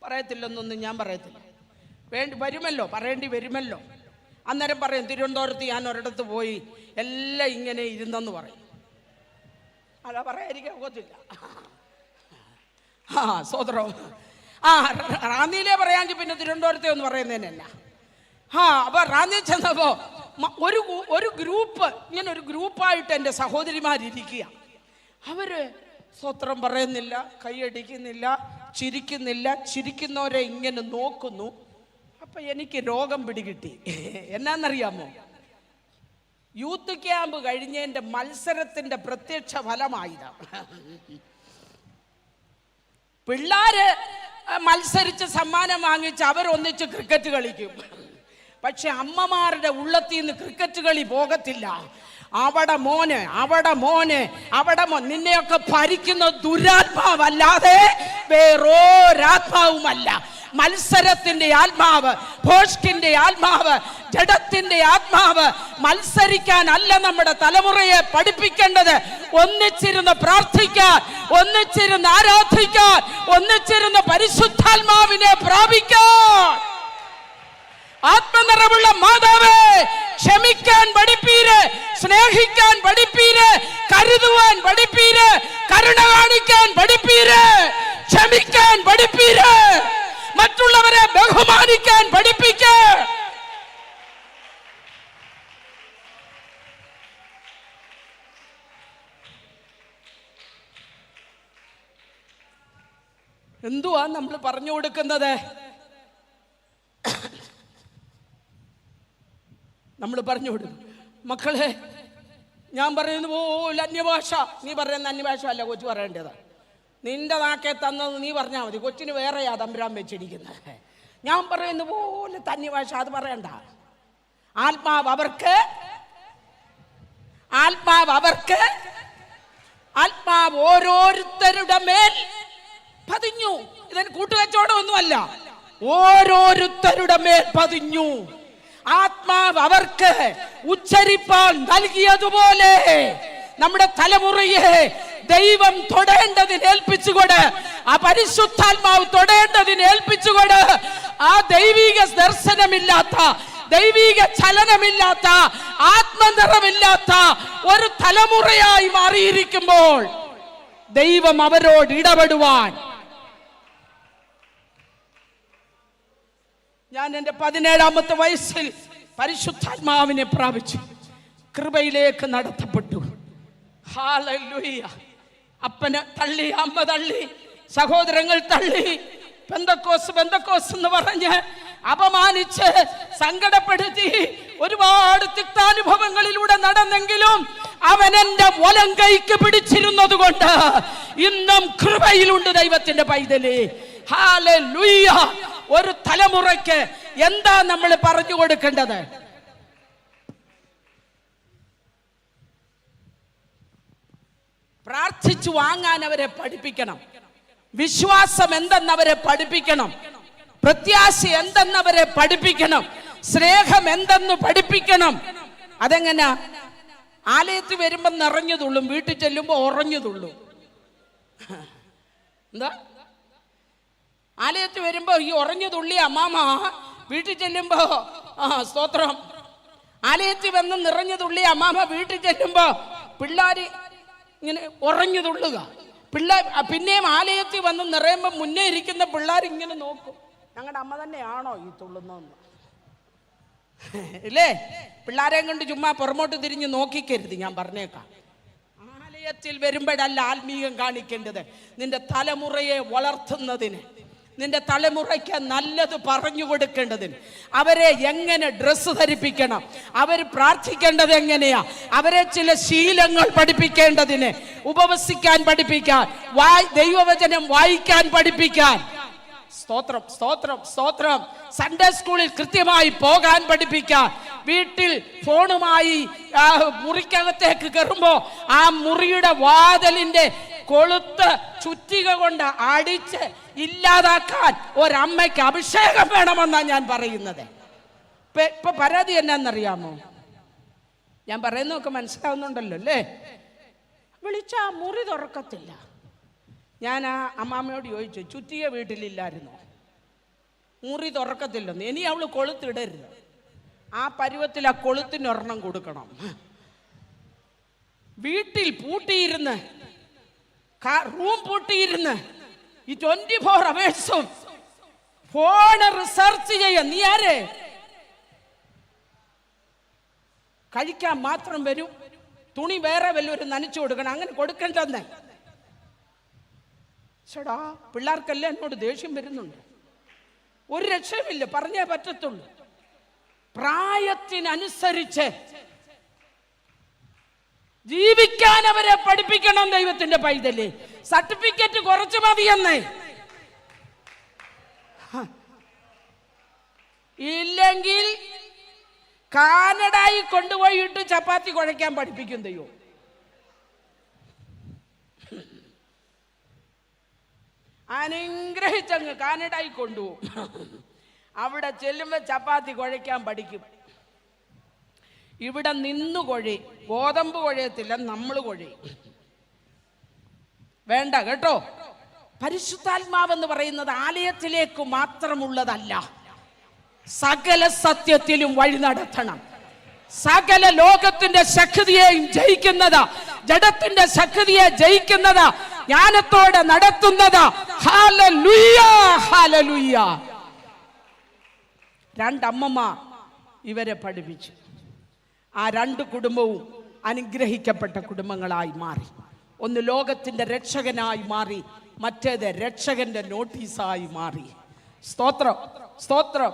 പറയത്തില്ലെന്നൊന്നും ഞാൻ പറയത്തില്ല. വരുമല്ലോ, പറയേണ്ടി വരുമല്ലോ. അന്നേരം പറയും, തിരുവനന്തപുരത്ത് ഞാൻ ഒരിടത്ത് പോയി എല്ലാം ഇങ്ങനെ ഇരുന്നെന്ന് പറയും. അതാ പറയാതിരിക്കാൻ ഒക്കത്തില്ല. സോദരം, റാന്നിയിലേ പറയാമെങ്കിൽ പിന്നെ തിരുവനന്തപുരത്തെ ഒന്ന് പറയുന്നതിനല്ല. അപ്പൊ റാന്നി ചെന്നപ്പോ ഒരു ഗ്രൂപ്പ്, ഇങ്ങനെ ഒരു ഗ്രൂപ്പായിട്ട് എൻ്റെ സഹോദരിമാരിയ്ക്കുക. അവര് സ്തോത്രം പറയുന്നില്ല, കൈയടിക്കുന്നില്ല, ചിരിക്കുന്നില്ല. ചിരിക്കുന്നവരെ ഇങ്ങനെ നോക്കുന്നു. അപ്പൊ എനിക്ക് രോഗം പിടികിട്ടി. എന്നാന്നറിയാമോ? യൂത്ത് ക്യാമ്പ് കഴിഞ്ഞതിൻ്റെ മത്സരത്തിന്റെ പ്രത്യക്ഷ ഫലമായതാണ്. പിള്ളാര് മത്സരിച്ച് സമ്മാനം വാങ്ങിച്ച് അവരൊന്നിച്ച് ക്രിക്കറ്റ് കളിക്കും. പക്ഷെ അമ്മമാരുടെ ഉള്ളത്തിൽ നിന്ന് ക്രിക്കറ്റ് കളി പോകത്തില്ല. അവിടെ മോന്, അവിടെ മോന്, അവിടെ നിന്നെയൊക്കെ ഭരിക്കുന്ന ദുരാത്മാവല്ലാതെ വേറൊരാത്മാവുമല്ല. മത്സരത്തിന്റെ ആത്മാവ്, ഭോഷ്കിന്റെ ആത്മാവ്, ജഡത്തിന്റെ ആത്മാവ്. മത്സരിക്കാനല്ല നമ്മുടെ തലമുറയെ പഠിപ്പിക്കേണ്ടത്. ഒന്നിച്ചിരുന്ന് പ്രാർത്ഥിക്കാൻ, ഒന്നിച്ചിരുന്ന് ആരാധിക്കാൻ, ഒന്നിച്ചിരുന്ന് പരിശുദ്ധാത്മാവിനെ പ്രാപിക്കാൻ. ആത്മനിറവുള്ള മാതാവേ, ക്ഷമിക്കാൻ പഠിപ്പീര്, സ്നേഹിക്കാൻ പഠിപ്പീര്, കരുതുവാൻ പഠിപ്പീര്, കരുണ കാണിക്കാൻ പഠിപ്പീര്, ക്ഷമിക്കാൻ പഠിപ്പീര്, മറ്റുള്ളവരെ ബഹുമാനിക്കാൻ പഠിപ്പിക്ക. എന്തുവാ നമ്മൾ പറഞ്ഞു കൊടുക്കുന്നത്? നമ്മൾ പറഞ്ഞു കൊടുക്കും, മക്കളെ ഞാൻ പറയുന്ന പോലെ അന്യഭാഷ, നീ പറയുന്ന അന്യഭാഷ അല്ല കൊച്ചു പറയേണ്ടത്. നിന്റെ നാക്കെ തന്നത് നീ പറഞ്ഞാൽ മതി. കൊച്ചിന് വേറെയാ തമ്പുരാൻ വെച്ചിരിക്കുന്നത്. ഞാൻ പറയുന്ന പോലെ അന്യഭാഷ അത് പറയണ്ട. ആത്മാവ് അവർക്ക്, ആത്മാവ് അവർക്ക്, ആത്മാവ് ഓരോരുത്തരുടെ മേൽ പതിഞ്ഞു. ഇതിന് കൂട്ടുകച്ചവടമൊന്നുമല്ല, ഓരോരുത്തരുടെ മേൽ പതിഞ്ഞു. ആത്മാവ് അവർക്ക് ഉച്ചരിപ്പാൻ നൽകിയതുപോലെ നമ്മുടെ തലമുറയെ ദൈവം തൊടേണ്ടതിന് ഏൽപ്പിച്ചുകൊണ്ട്, ആ പരിശുദ്ധാത്മാവ് തൊടേണ്ടതിന് ഏൽപ്പിച്ചുകൊണ്ട്, ആ ദൈവിക ദർശനമില്ലാത്ത, ദൈവിക ചലനമില്ലാത്ത, ആത്മനിറമില്ലാത്ത ഒരു തലമുറയായി മാറിയിരിക്കുമ്പോൾ ദൈവം അവരോട് ഇടപെടുവാൻ. ഞാൻ എൻ്റെ 17-ാമത്തെ വയസ്സിൽ പരിശുദ്ധാത്മാവിനെ പ്രാപിച്ചു, കൃപയിലേക്ക് നടത്തപ്പെട്ടു. ഹല്ലേലൂയ. അപ്പനെ തള്ളി, അമ്മ തള്ളി, സഹോദരങ്ങൾ തള്ളി, പെന്തക്കോസ് എന്ന് പറഞ്ഞ് അപമാനിച്ച് സങ്കടപ്പെടുത്തി ഒരുപാട് തിക്താനുഭവങ്ങളിലൂടെ നടന്നെങ്കിലും അവൻ എന്റെ വലം കൈക്ക് പിടിച്ചിരുന്നത് കൊണ്ട് ഇന്നും കൃപയിലുണ്ട് ദൈവത്തിന്റെ പൈതലേ. ഹല്ലേലൂയ. ഒരു തലമുറയ്ക്ക് എന്താ നമ്മൾ പറഞ്ഞു കൊടുക്കേണ്ടത്? പ്രാർത്ഥിച്ചു വാങ്ങാൻ അവരെ പഠിപ്പിക്കണം. വിശ്വാസം എന്തെന്നവരെ പഠിപ്പിക്കണം. പ്രത്യാശ എന്തെന്നവരെ പഠിപ്പിക്കണം. സ്നേഹം എന്തെന്ന് പഠിപ്പിക്കണം. അതെങ്ങനെ? ആലയത്തിൽ വരുമ്പോ നിറഞ്ഞതുള്ളും, വീട്ടിൽ ചെല്ലുമ്പോ ഉറഞ്ഞതുള്ളും. എന്താ? ആലയത്തിൽ വരുമ്പോ ഈ ഉറഞ്ഞതുള്ളി അമ്മാമ, വീട്ടിൽ ചെല്ലുമ്പോ സ്തോത്രം. ആലയത്തിൽ വന്ന് നിറഞ്ഞതുള്ളി അമ്മാമ, വീട്ടിൽ ചെല്ലുമ്പോ പിള്ളേര് ഇങ്ങനെ ഉറഞ്ഞതുള്ളുക. പിന്നെയും ആലയത്തിൽ വന്ന് നിറയുമ്പോ മുന്നേ ഇരിക്കുന്ന പിള്ളേർ ഇങ്ങനെ നോക്കും, ഞങ്ങളുടെ അമ്മ തന്നെയാണോ ഈ തുള്ളുന്നതെന്ന്. ഇല്ലേ? പിള്ളേരെയും കൊണ്ട് ചുമ്മാ പുറമോട്ട് തിരിഞ്ഞ് നോക്കിക്കരുത്. ഞാൻ പറഞ്ഞേക്കാം, ആലയത്തിൽ വരുമ്പോഴല്ല ആത്മീയം കാണിക്കേണ്ടത്. നിന്റെ തലമുറയെ വളർത്തുന്നതിന്, നിന്റെ തലമുറയ്ക്ക് നല്ലത് പറഞ്ഞു കൊടുക്കേണ്ടതിന്, അവരെ എങ്ങനെ ഡ്രസ്സ് ധരിപ്പിക്കണം, അവർ പ്രാർത്ഥിക്കേണ്ടത് എങ്ങനെയാ, അവരെ ചില ശീലങ്ങൾ പഠിപ്പിക്കേണ്ടതിന്, ഉപവസിക്കാൻ പഠിപ്പിക്കാൻ, ദൈവവചനം വായിക്കാൻ പഠിപ്പിക്കാൻ. സ്തോത്രം, സ്തോത്രം, സ്തോത്രം. സൺഡേ സ്കൂളിൽ കൃത്യമായി പോകാൻ പഠിപ്പിക്കാൻ. വീട്ടിൽ ഫോണുമായി മുറിക്കകത്തേക്ക് കയറുമ്പോ ആ മുറിയുടെ വാതിലിന്റെ കൊളുത്ത് ചുറ്റിക കൊണ്ട് അടിച്ച് ഇല്ലാതാക്കാൻ ഒരമ്മയ്ക്ക് അഭിഷേകം വേണമെന്നാണ് ഞാൻ പറയുന്നത്. ഇപ്പൊ പരാതി എന്നാന്നറിയാമോ? ഞാൻ പറയുന്നതൊക്കെ മനസ്സിലാവുന്നുണ്ടല്ലോ അല്ലേ? വിളിച്ച മുറി തുറക്കത്തില്ല. ഞാൻ ആ അമ്മാമ്മയോട് ചോദിച്ചു, ചുറ്റിക വീട്ടിലില്ലായിരുന്നോ? മുറി തുറക്കത്തില്ലെന്ന്. ഇനി അവള് കൊളുത്തിടരുത്. ആ പരുവത്തിൽ ആ കൊളുത്തിന് ഒരെണ്ണം കൊടുക്കണം. വീട്ടിൽ പൂട്ടിയിരുന്ന്, റൂം പൂട്ടിയിരുന്ന് ഈ 24 അവേഴ്സും ഫോണ് റിസർച്ച് ചെയ്യാൻ. നീ ആര്? കഴിക്കാൻ മാത്രം വരും, തുണി വേറെ വല്ലവരും നനച്ചു കൊടുക്കണം. അങ്ങനെ കൊടുക്കണ്ടെന്നേ. ചേടാ, പിള്ളേർക്കെല്ലാം എന്നോട് ദേഷ്യം വരുന്നുണ്ട്. ഒരു രക്ഷയുമില്ല, പറഞ്ഞേ പറ്റത്തുള്ളൂ. പ്രായത്തിനനുസരിച്ച് ജീവിക്കാൻ അവരെ പഠിപ്പിക്കണം. ദൈവത്തിന്റെ പൈതലേ, സർട്ടിഫിക്കറ്റ് കുറച്ച് മതിയെന്നേ. ഇല്ലെങ്കിൽ കാനഡായി കൊണ്ടുപോയിട്ട് ചപ്പാത്തി കുഴയ്ക്കാൻ പഠിപ്പിക്കും ദൈവം. അനുഗ്രഹിച്ചങ്ങ് കാനഡായി കൊണ്ടുപോകും. അവിടെ ചെല്ലുമ്പോൾ ചപ്പാത്തി കുഴയ്ക്കാൻ പഠിക്കും. ഇവിടെ നിന്ന് കുഴി, ഗോതമ്പ് കുഴയത്തില്ല, നമ്മൾ കുഴി. വേണ്ട കേട്ടോ. പരിശുദ്ധാത്മാവെന്ന് പറയുന്നത് ആലയത്തിലേക്ക് മാത്രമുള്ളതല്ല, സകല സത്യത്തിലും വഴി നടത്തണം. സകല ലോകത്തിന്റെ ശക്തിയെയും ജയിക്കുന്നതാ, ജഡത്തിന്റെ ശക്തിയെ ജയിക്കുന്നതാ, ജ്ഞാനത്തോടെ നടത്തുന്നതാ. Hallelujah, hallelujah. രണ്ടമ്മമ്മ ഇവരെ പഠിപ്പിച്ചു. ആ രണ്ട് കുടുംബവും അനുഗ്രഹിക്കപ്പെട്ട കുടുംബങ്ങളായി മാറി. ഒന്ന് ലോകത്തിന്റെ രക്ഷകനായി മാറി, മറ്റേത് രക്ഷകന്റെ നോട്ടീസായി മാറി. സ്തോത്രം, സ്തോത്രം.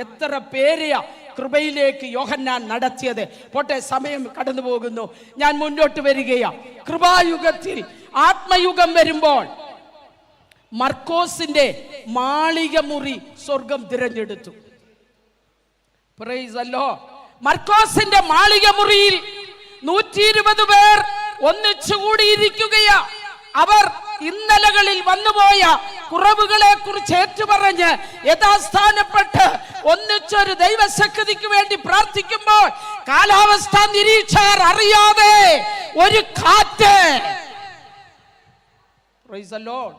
എത്ര പേരെയാ കൃപയിലേക്ക് യോഹന്നാൻ നടത്തിയത്. പോട്ടെ, സമയം കടന്നു പോകുന്നു, ഞാൻ മുന്നോട്ട് വരികയാ. കൃപായുഗത്തിൽ ആത്മയുഗം വരുമ്പോൾ മർക്കോസിന്റെ മാളിക മുറി സ്വർഗം തിരഞ്ഞെടുത്തു. Price the Lord. മർക്കോസിന്റെ മാളിക മുറിയിൽ 120 പേർ ഒന്നിച്ചുകൂടിയിരിക്കുകയാ. അവർ ഇന്നലകളിൽ വന്നുപോയ കുറവുകളെ കുറിച്ച് ഏറ്റുപറഞ്ഞ് യഥാസ്ഥാനപ്പെട്ട് ഒന്നിച്ചൊരു ദൈവശക്തിക്ക് വേണ്ടി പ്രാർത്ഥിക്കുമ്പോൾ കാലാവസ്ഥാ നിരീക്ഷകർ അറിയാതെ ഒരു കാറ്റ്, പ്രൈസ് ദി ലോർഡ്,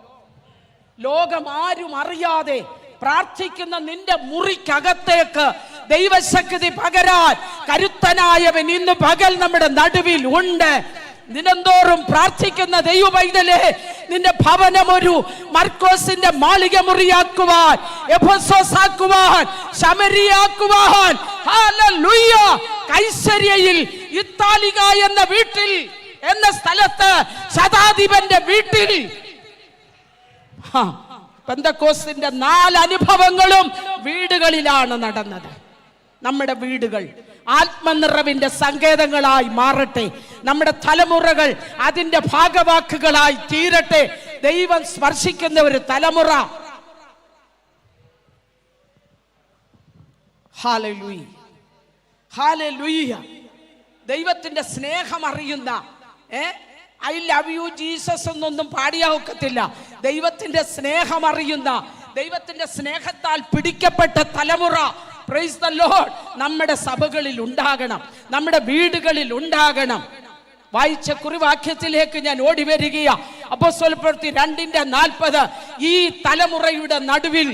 ലോകം ആരും അറിയാതെ പ്രാർത്ഥിക്കുന്ന നിന്റെ മുറിക്കകത്തേക്ക് ദൈവശക്തി പകരാൻ കരുത്തനായവൻ ഇന്ന് പകൽ നമ്മുടെ നടുവിൽ ഉണ്ട്. ദിനംതോറും പ്രാർത്ഥിക്കുന്ന ദൈവ പൈതലേ, നിന്റെ ഭവനം ഒരു മർക്കോസിന്റെ മാളിക മുറിയാക്കുവാൻ, എഫെസോസാക്കുവാൻ, ശമരിയാക്കുവാൻ, ഹല്ലേലൂയ, കൈസര്യയിൽ ഇത്താലിക എന്ന വീട്ടിൽ, എന്ന സ്ഥലത്ത് ശതാധിപന്റെ വീട്ടിൽ പെന്തക്കോസ്തിന്റെ 4 അനുഭവങ്ങളും വീടുകളിലാണ് നടന്നത്. നമ്മുടെ വീടുകൾ ആത്മനിറവിന്റെ സങ്കേതങ്ങളായി മാറട്ടെ. നമ്മുടെ തലമുറകൾ അതിന്റെ ഭാഗവാക്കുകളായി തീരട്ടെ. ദൈവം സ്പർശിക്കുന്ന ഒരു തലമുറ. Hallelujah, hallelujah. ദൈവത്തിന്റെ സ്നേഹം അറിയുന്ന, ഐ ലവ് യു ജീസസ് എന്നൊന്നും പാടിയാ ഒക്കത്തില്ല. ദൈവത്തിന്റെ സ്നേഹം അറിയുന്ന, ദൈവത്തിന്റെ സ്നേഹത്താൽ പിടിക്കപ്പെട്ട തലമുറ, പ്രൈസ് ദി ലോർഡ്, നമ്മുടെ സഭകളിൽ ഉണ്ടാകണം, നമ്മുടെ വീടുകളിൽ ഉണ്ടാകണം. വായിച്ച കുറിവാക്യത്തിലേക്ക് ഞാൻ ഓടി വരികയാ. അപ്പോസ്തലപ്രവൃത്തി 2:40. ഈ തലമുറയുടെ നടുവിൽ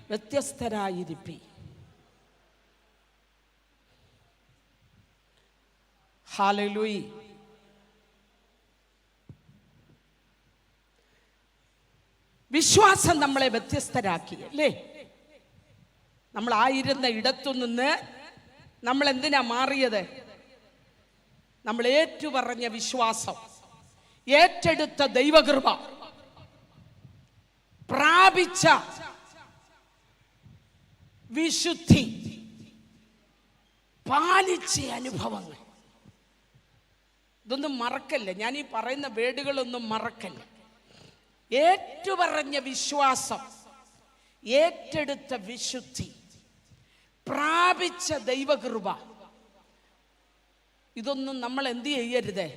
വ്യത്യസ്തരായിരിപ്പി. ഹല്ലേലൂയ. വിശ്വാസം നമ്മളെ വ്യത്യസ്തരാക്കി അല്ലേ? നമ്മൾ ആയിരുന്ന ഇടത്തുനിന്ന് നമ്മൾ എന്തിനാ മാറിയത്? നമ്മൾ ഏറ്റുപറഞ്ഞ വിശ്വാസം, ഏറ്റെടുത്ത ദൈവകൃപ, പ്രാപിച്ച വിശുദ്ധി, പാലിച്ച അനുഭവങ്ങൾ. ഇതൊന്നും മറക്കല്ലേ, ഞാൻ ഈ പറയുന്ന വേടുകളൊന്നും മറക്കല്ലേ. ഏറ്റുപറഞ്ഞ വിശ്വാസം, ഏറ്റെടുത്ത വിശുദ്ധി, പ്രാപിച്ച ദൈവകൃപ. ഇതൊന്നും നമ്മൾ എന്ത് ചെയ്യരുത്.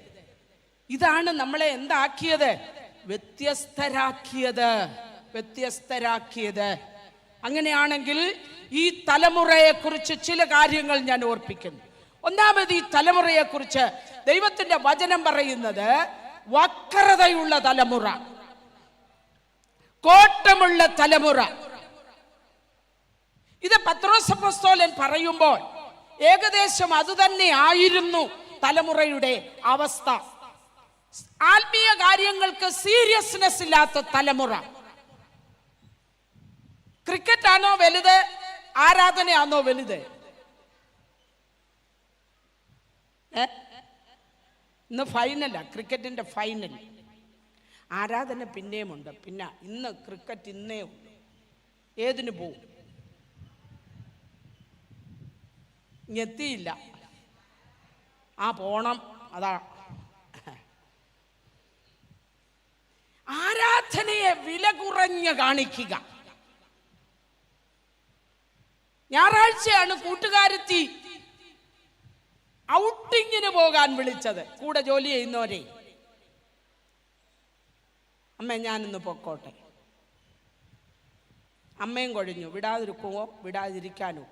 ഇതാണ് നമ്മളെ എന്താക്കിയത്? വ്യത്യസ്തരാക്കിയത്, വ്യത്യസ്തരാക്കിയത്. അങ്ങനെയാണെങ്കിൽ ഈ തലമുറയെ കുറിച്ച് ചില കാര്യങ്ങൾ ഞാൻ ഓർപ്പിക്കുന്നു. ഒന്നാമത്, ഈ തലമുറയെ കുറിച്ച് ദൈവത്തിന്റെ വചനം പറയുന്നത് വക്രതയുള്ള തലമുറ, കോട്ടമുള്ള തലമുറ. ഇത് പത്രോസ് അപ്പോസ്തലൻ പറയുമ്പോൾ ഏകദേശം അതുതന്നെ ആയിരുന്നു തലമുറയുടെ അവസ്ഥ. ആത്മീയ കാര്യങ്ങൾക്ക് സീരിയസ്നെസ് ഇല്ലാത്ത തലമുറ. ക്രിക്കറ്റ് ആണോ വലുത്, ആരാധനയാണോ വലുത്? ഇന്ന് ഫൈനലാ, ക്രിക്കറ്റിന്റെ ഫൈനൽ. ആരാധന പിന്നെയുമുണ്ട്. പിന്നെ ഇന്ന് ക്രിക്കറ്റ് ഇന്നേ ഉള്ളൂ. ഏതിന് പോവും? എത്തിയില്ല. പോണം. അതാ ആരാധനയെ വില കുറഞ്ഞ് കാണിക്കുക. ഞായറാഴ്ചയാണ് കൂട്ടുകാരെത്തി ഔട്ടിങ്ങിന് പോകാൻ വിളിച്ചത്. കൂടെ ജോലി ചെയ്യുന്നവരെ, അമ്മ ഞാനിന്ന് പൊക്കോട്ടെ. അമ്മയും കൊഴിഞ്ഞു. വിടാതിരിക്കുമോ വിടാതിരിക്കാനോ?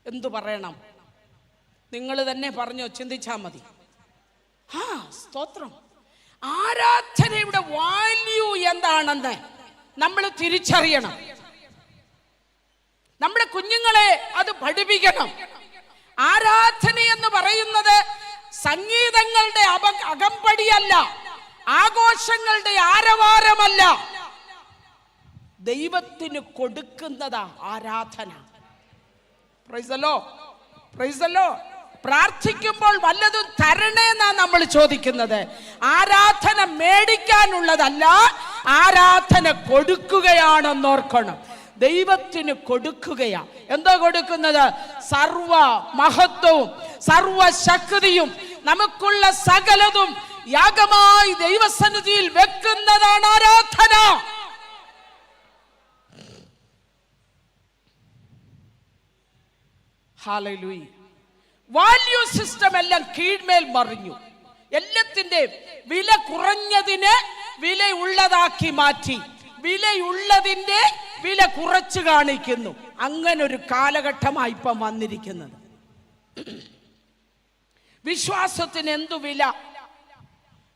എന്തു പറയണം? നിങ്ങൾ തന്നെ പറഞ്ഞോ, ചിന്തിച്ചാൽ മതി. സ്തോത്രം. ആരാധനയുടെ വാല്യൂ എന്താണെന്ന് നമ്മൾ തിരിച്ചറിയണം. നമ്മുടെ കുഞ്ഞുങ്ങളെ അത് പഠിപ്പിക്കണം. ആരാധന എന്ന് പറയുന്നത് സംഗീതങ്ങളുടെ അകമ്പടിയല്ല, ആഘോഷങ്ങളുടെ ആരവാരമല്ല, ദൈവത്തിന് കൊടുക്കുന്നതാ ആരാധന. Price the Lord, price the Lord. പ്രാർത്ഥിക്കുമ്പോൾ വല്ലതും തരണേന്നാ നമ്മൾ ചോദിക്കുന്നത്. ആരാധന മേടിക്കാനുള്ളതല്ല, ആരാധന കൊടുക്കുകയാണെന്നോർക്കണം. ദൈവത്തിന് കൊടുക്കുകയാ. എന്തോ കൊടുക്കുന്നത്? സർവ മഹത്വവും സർവശക്തിയും നമുക്കുള്ള സകലതും യാഗമായി ദൈവസന്നിധിയിൽ വെക്കുന്നതാണ് ആരാധന. ഹല്ലേലൂയ. വാല്യൂ സിസ്റ്റം എല്ലാം കീഴ്മേൽ മറിഞ്ഞു. എല്ലാത്തിന്റെ വില കുറഞ്ഞതിനെ വിലയുള്ളതാക്കി മാറ്റി, വിലയുള്ളതിന്റെ വില കുറച്ച് കാണിക്കുന്നു. അങ്ങനൊരു കാലഘട്ടമായി ഇപ്പം വന്നിരിക്കുന്നത്. വിശ്വാസത്തിന് എന്തു വില?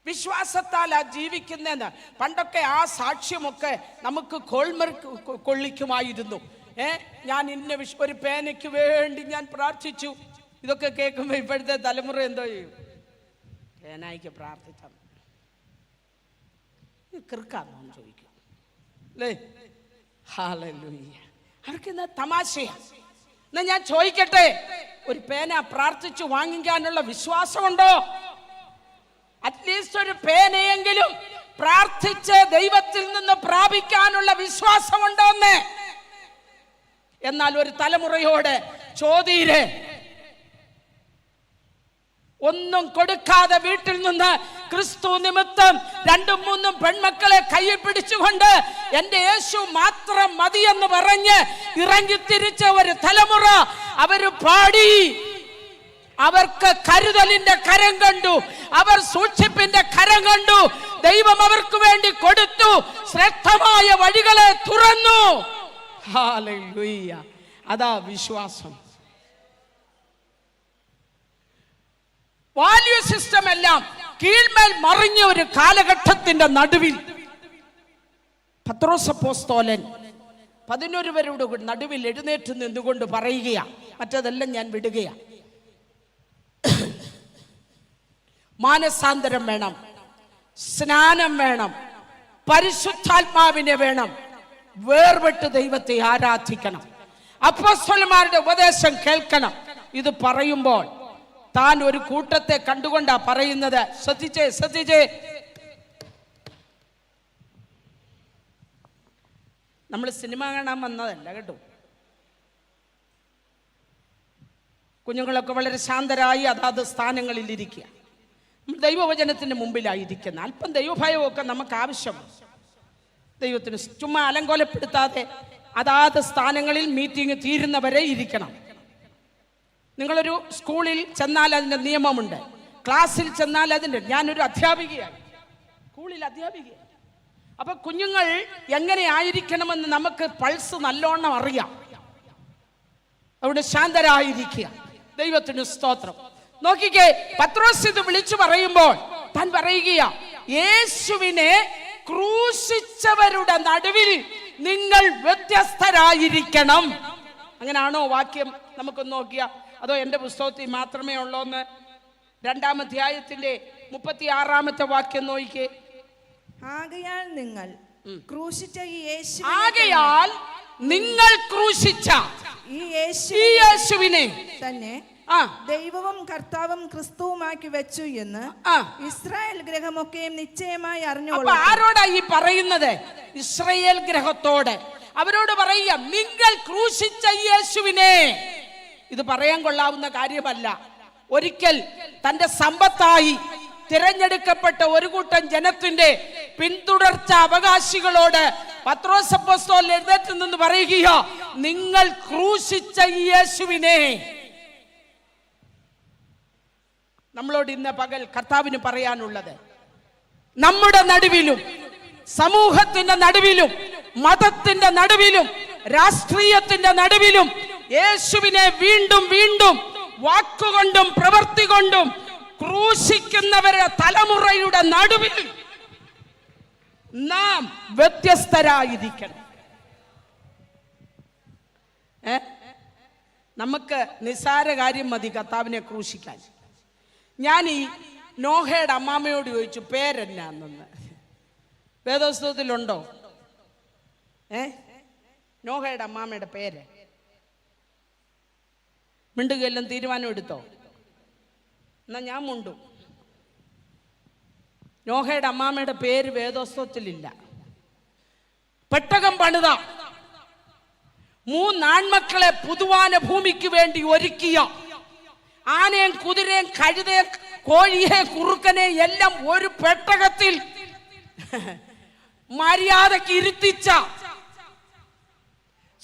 വിശ്വാസത്താലാ ജീവിക്കുന്നതെന്ന്. പണ്ടൊക്കെ ആ സാക്ഷ്യമൊക്കെ നമുക്ക് കൊള്ളിക്കുമായിരുന്നു. ഞാൻ ഇന്ന ഒരു പേനയ്ക്ക് വേണ്ടി ഞാൻ പ്രാർത്ഥിച്ചു. ഇതൊക്കെ കേൾക്കുമ്പോൾ ഇപ്പോഴത്തെ തലമുറ എന്തോ ചെയ്യും? പേനായിക്ക് പ്രാർത്ഥിച്ചാൽ കിർക്കാന്നോ ചോദിക്കും അല്ലേ? ഹല്ലേലൂയ. അവർക്ക് എന്നാ തമാശയാ. എന്നാ ഞാൻ ചോദിക്കട്ടെ, ഒരു പേന പ്രാർത്ഥിച്ചു വാങ്ങിക്കാനുള്ള വിശ്വാസമുണ്ടോ? അറ്റ്ലീസ്റ്റ് ഒരു പേനയെങ്കിലും പ്രാർത്ഥിച്ച് ദൈവത്തിൽ നിന്ന് പ്രാപിക്കാനുള്ള വിശ്വാസമുണ്ടോന്ന്? എന്നാൽ ഒരു തലമുറയോട് ചോദ്യരെ ഒന്നും കൊടുക്കാതെ വീട്ടിൽ നിന്ന് ക്രിസ്തു നിമിത്തം 2-3 പെൺമക്കളെ കയ്യിൽ പിടിച്ചുകൊണ്ട് എന്റെ യേശു മാത്രം മതിയെന്ന് പറഞ്ഞ് ഇറങ്ങിത്തിരിച്ച ഒരു തലമുറ. അവര് പാടി, അവർക്ക് കരുതലിന്റെ കരം കണ്ടു, അവർ സൂക്ഷിപ്പിന്റെ കരം കണ്ടു. ദൈവം അവർക്ക് വേണ്ടി കൊടുത്തു, ശ്രേഷ്ഠമായ വഴികളെ തുറന്നു. ഹല്ലേലൂയ. അതാ വിശ്വാസം. വാല്യൂ സിസ്റ്റം എല്ലാം കീഴ്മേൽ മറിഞ്ഞ ഒരു കാലഘട്ടത്തിന്റെ നടുവിൽ പത്രോസ് അപ്പോസ്തലൻ 11 പേരുടെ നടുവിൽ എഴുന്നേറ്റ് നിന്നുകൊണ്ട് പറയുകയാ, മറ്റതെല്ലാം ഞാൻ വിടുകയാ. മാനസാന്തരം വേണം, സ്നാനം വേണം, പരിശുദ്ധാത്മാവിനെ വേണം, വേർപെട്ട് ദൈവത്തെ ആരാധിക്കണം, അപ്പോസ്തലന്മാരുടെ ഉപദേശം കേൾക്കണം. ഇത് പറയുമ്പോൾ താൻ ഒരു കൂട്ടത്തെ കണ്ടുകൊണ്ടാ പറയുന്നത്. ശ്രദ്ധിച്ചേ. നമ്മൾ സിനിമ കാണാൻ വന്നതല്ല കേട്ടോ. കുഞ്ഞുങ്ങളൊക്കെ വളരെ ശാന്തരായി അതാത് സ്ഥാനങ്ങളിൽ ഇരിക്കുക. ദൈവവചനത്തിന് മുമ്പിലായിരിക്കുന്ന അല്പം ദൈവഭയമൊക്കെ നമുക്ക് ആവശ്യമാണ്. ദൈവത്തിന് ചുമ്മാ അലങ്കോലപ്പെടുത്താതെ അതാത് സ്ഥാനങ്ങളിൽ മീറ്റിംഗ് തീരുന്നവരെ ഇരിക്കണം. നിങ്ങളൊരു സ്കൂളിൽ ചെന്നാൽ അതിൻ്റെ നിയമമുണ്ട്, ക്ലാസ്സിൽ ചെന്നാൽ അതിൻ്റെ. ഞാനൊരു അധ്യാപികയാണ്, സ്കൂളിൽ അധ്യാപികയാണ്. അപ്പൊ കുഞ്ഞുങ്ങൾ എങ്ങനെ ആയിരിക്കണമെന്ന് നമുക്ക് പൾസ് നല്ലോണം അറിയാം. അവിടെ ശാന്തരായിരിക്കുക. ദൈവത്തിന് സ്തോത്രം. നോക്കിക്കേ, പത്രോസ് ഇത് വിളിച്ചു പറയുമ്പോൾ താൻ പറയുകയാ, യേശുവിനെ ക്രൂശിച്ചവരുടെ നടുവിൽ നിങ്ങൾ വ്യത്യസ്തരായിരിക്കണം. അങ്ങനാണോ വാക്യം? നമുക്കൊന്ന് നോക്കിയാ. അതോ എൻ്റെ പുസ്തകത്തിൽ മാത്രമേ ഉള്ളൂന്ന്? 2-ാം അധ്യായത്തിന്റെ 36-ാമത്തെ വാക്യം നോക്കിക്കേ. ആകയാൽ നിങ്ങൾ ക്രൂശിച്ച ഈ യേശുവിനെ തന്നെ ആ ദൈവവും കർത്താവും ക്രിസ്തുവുമാക്കി വെച്ചു എന്ന് ഇസ്രായേൽ ഗ്രഹമൊക്കെയും നിശ്ചയമായി അറിഞ്ഞുകൊള്ളു. ആരോടാ ഈ പറയുന്നത്? ഇസ്രായേൽ ഗ്രഹത്തോട്. അവരോട് പറയുക, നിങ്ങൾ ക്രൂശിച്ച യേശുവിനെ. ഇത് പറയാൻ കൊള്ളാവുന്ന കാര്യമല്ല. ഒരിക്കൽ തന്റെ സമ്പത്തായി തിരഞ്ഞെടുക്കപ്പെട്ട ഒരു കൂട്ടം ജനത്തിന്റെ പിന്തുടർച്ച അവകാശികളോട് പത്രോസ് അപ്പോസ്തലൻ എഴുന്നേറ്റ് നിന്ന് പറയുകയോ, നിങ്ങൾ ക്രൂശിച്ച യേശുവിനെ. നമ്മളോട് ഇന്ന് പകൽ കർത്താവിന് പറയാനുള്ളത്, നമ്മുടെ നടുവിലും സമൂഹത്തിന്റെ നടുവിലും മതത്തിന്റെ നടുവിലും രാഷ്ട്രീയത്തിന്റെ നടുവിലും യേശുവിനെ വീണ്ടും വീണ്ടും വാക്കുകൊണ്ടും പ്രവൃത്തി കൊണ്ടും ക്രൂശിക്കുന്നവരുടെ തലമുറയുടെ നടുവിൽ നാം വ്യത്യസ്തരായിരിക്കണം. നമുക്ക് നിസ്സാര കാര്യം മതി കർത്താവിനെ ക്രൂശിക്കാൻ. ഞാൻ ഈ നോഹയുടെ അമ്മാമ്മയോട് ചോദിച്ചു, പേരെന്നാന്ന്. വേദപുസ്തകത്തിലുണ്ടോ? നോഹയുടെ അമ്മാമ്മയുടെ പേര് മിണ്ടുകയെല്ലാം തീരുമാനം എടുത്തോ? എന്നാ ഞാൻ മുണ്ടു. നോഹയുടെ അമ്മാമ്മയുടെ പേര് വേദപുസ്തകത്തിലില്ല. പെട്ടകം പണിത 3 ആൺമക്കളെ പുതുവാന ഭൂമിക്ക് വേണ്ടി ഒരുക്കിയ ആനയും കുതിരയും കഴുതയും കോഴിയെ കുറുക്കനെ എല്ലാം ഒരു പെട്ടകത്തിൽ മര്യാദക്ക് ഇരുത്തിച്ച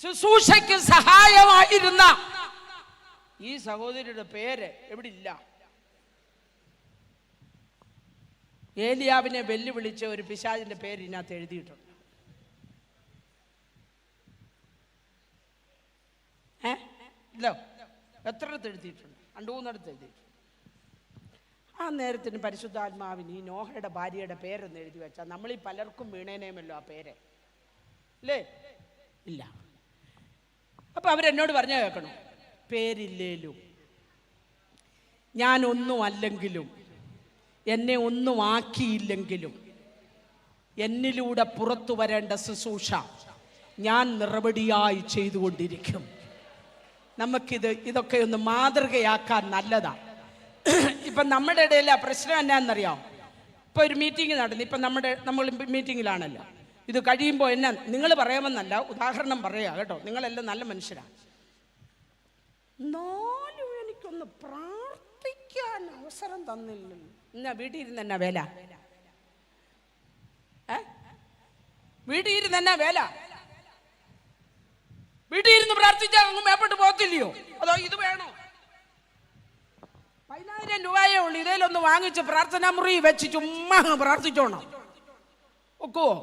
ശുശ്രൂഷയ്ക്ക് സഹായമായിരുന്ന ഈ സഹോദരിയുടെ പേര് എവിടെ ഇല്ല. ഏലിയാവിനെ വെല്ലുവിളിച്ച ഒരു പിശാചിന്റെ പേര് ഇതിനകത്ത് എഴുതിയിട്ടുണ്ട്. ഇല്ലോ, എത്രയിടത്ത് എഴുതിയിട്ടുണ്ട്? 2-3 എഴുതിയിട്ടുണ്ട്. ആ നേരത്തിന് പരിശുദ്ധാത്മാവിന് ഈ നോഹയുടെ ഭാര്യയുടെ പേരൊന്ന് എഴുതി വെച്ചാൽ നമ്മളീ പലർക്കും വീണേനേമല്ലോ ആ പേര്, അല്ലേ? ഇല്ല. അപ്പൊ അവരെന്നോട് പറഞ്ഞു കേൾക്കണം, പേരില്ലേലും ഞാനൊന്നും അല്ലെങ്കിലും എന്നെ ഒന്നും ആക്കിയില്ലെങ്കിലും എന്നിലൂടെ പുറത്തു വരേണ്ട ശുശ്രൂഷ ഞാൻ നിറപടിയായി ചെയ്തുകൊണ്ടിരിക്കും. ഇതൊക്കെ ഒന്ന് മാതൃകയാക്കാൻ നല്ലതാണ്. ഇപ്പം നമ്മുടെ ഇടയിൽ ആ പ്രശ്നം എന്നാന്നറിയാം. ഇപ്പോൾ ഒരു മീറ്റിംഗ് നടന്നു. ഇപ്പം നമ്മൾ മീറ്റിങ്ങിലാണല്ലോ. ഇത് കഴിയുമ്പോൾ എന്നാ നിങ്ങൾ പറയാമെന്നല്ല, ഉദാഹരണം പറയാം കേട്ടോ. നിങ്ങളെല്ലാം നല്ല മനുഷ്യരാണ്. എന്നാലും എനിക്കൊന്ന് പ്രാർത്ഥിക്കാൻ അവസരം തന്നില്ലല്ലോ. എന്നാ വീട്ടിൽ ഇരുന്ന് എന്നാ വേല? വീട്ടിൽ ഇരുന്ന് എന്നാ വേല? വീട്ടിൽ ഇരുന്ന് പ്രാർത്ഥിച്ചാൽ അങ്ങ് മേപ്പോട്ട് പോകത്തില്ലയോ? അതോ ഇത് വേണോ? 10,000 രൂപയേ ഉള്ളൂ. ഇതേലൊന്ന് വാങ്ങിച്ച് പ്രാർത്ഥനാ മുറി വെച്ച് ചുമ്മാ പ്രാർത്ഥിച്ചോണം ഒക്കുവോ?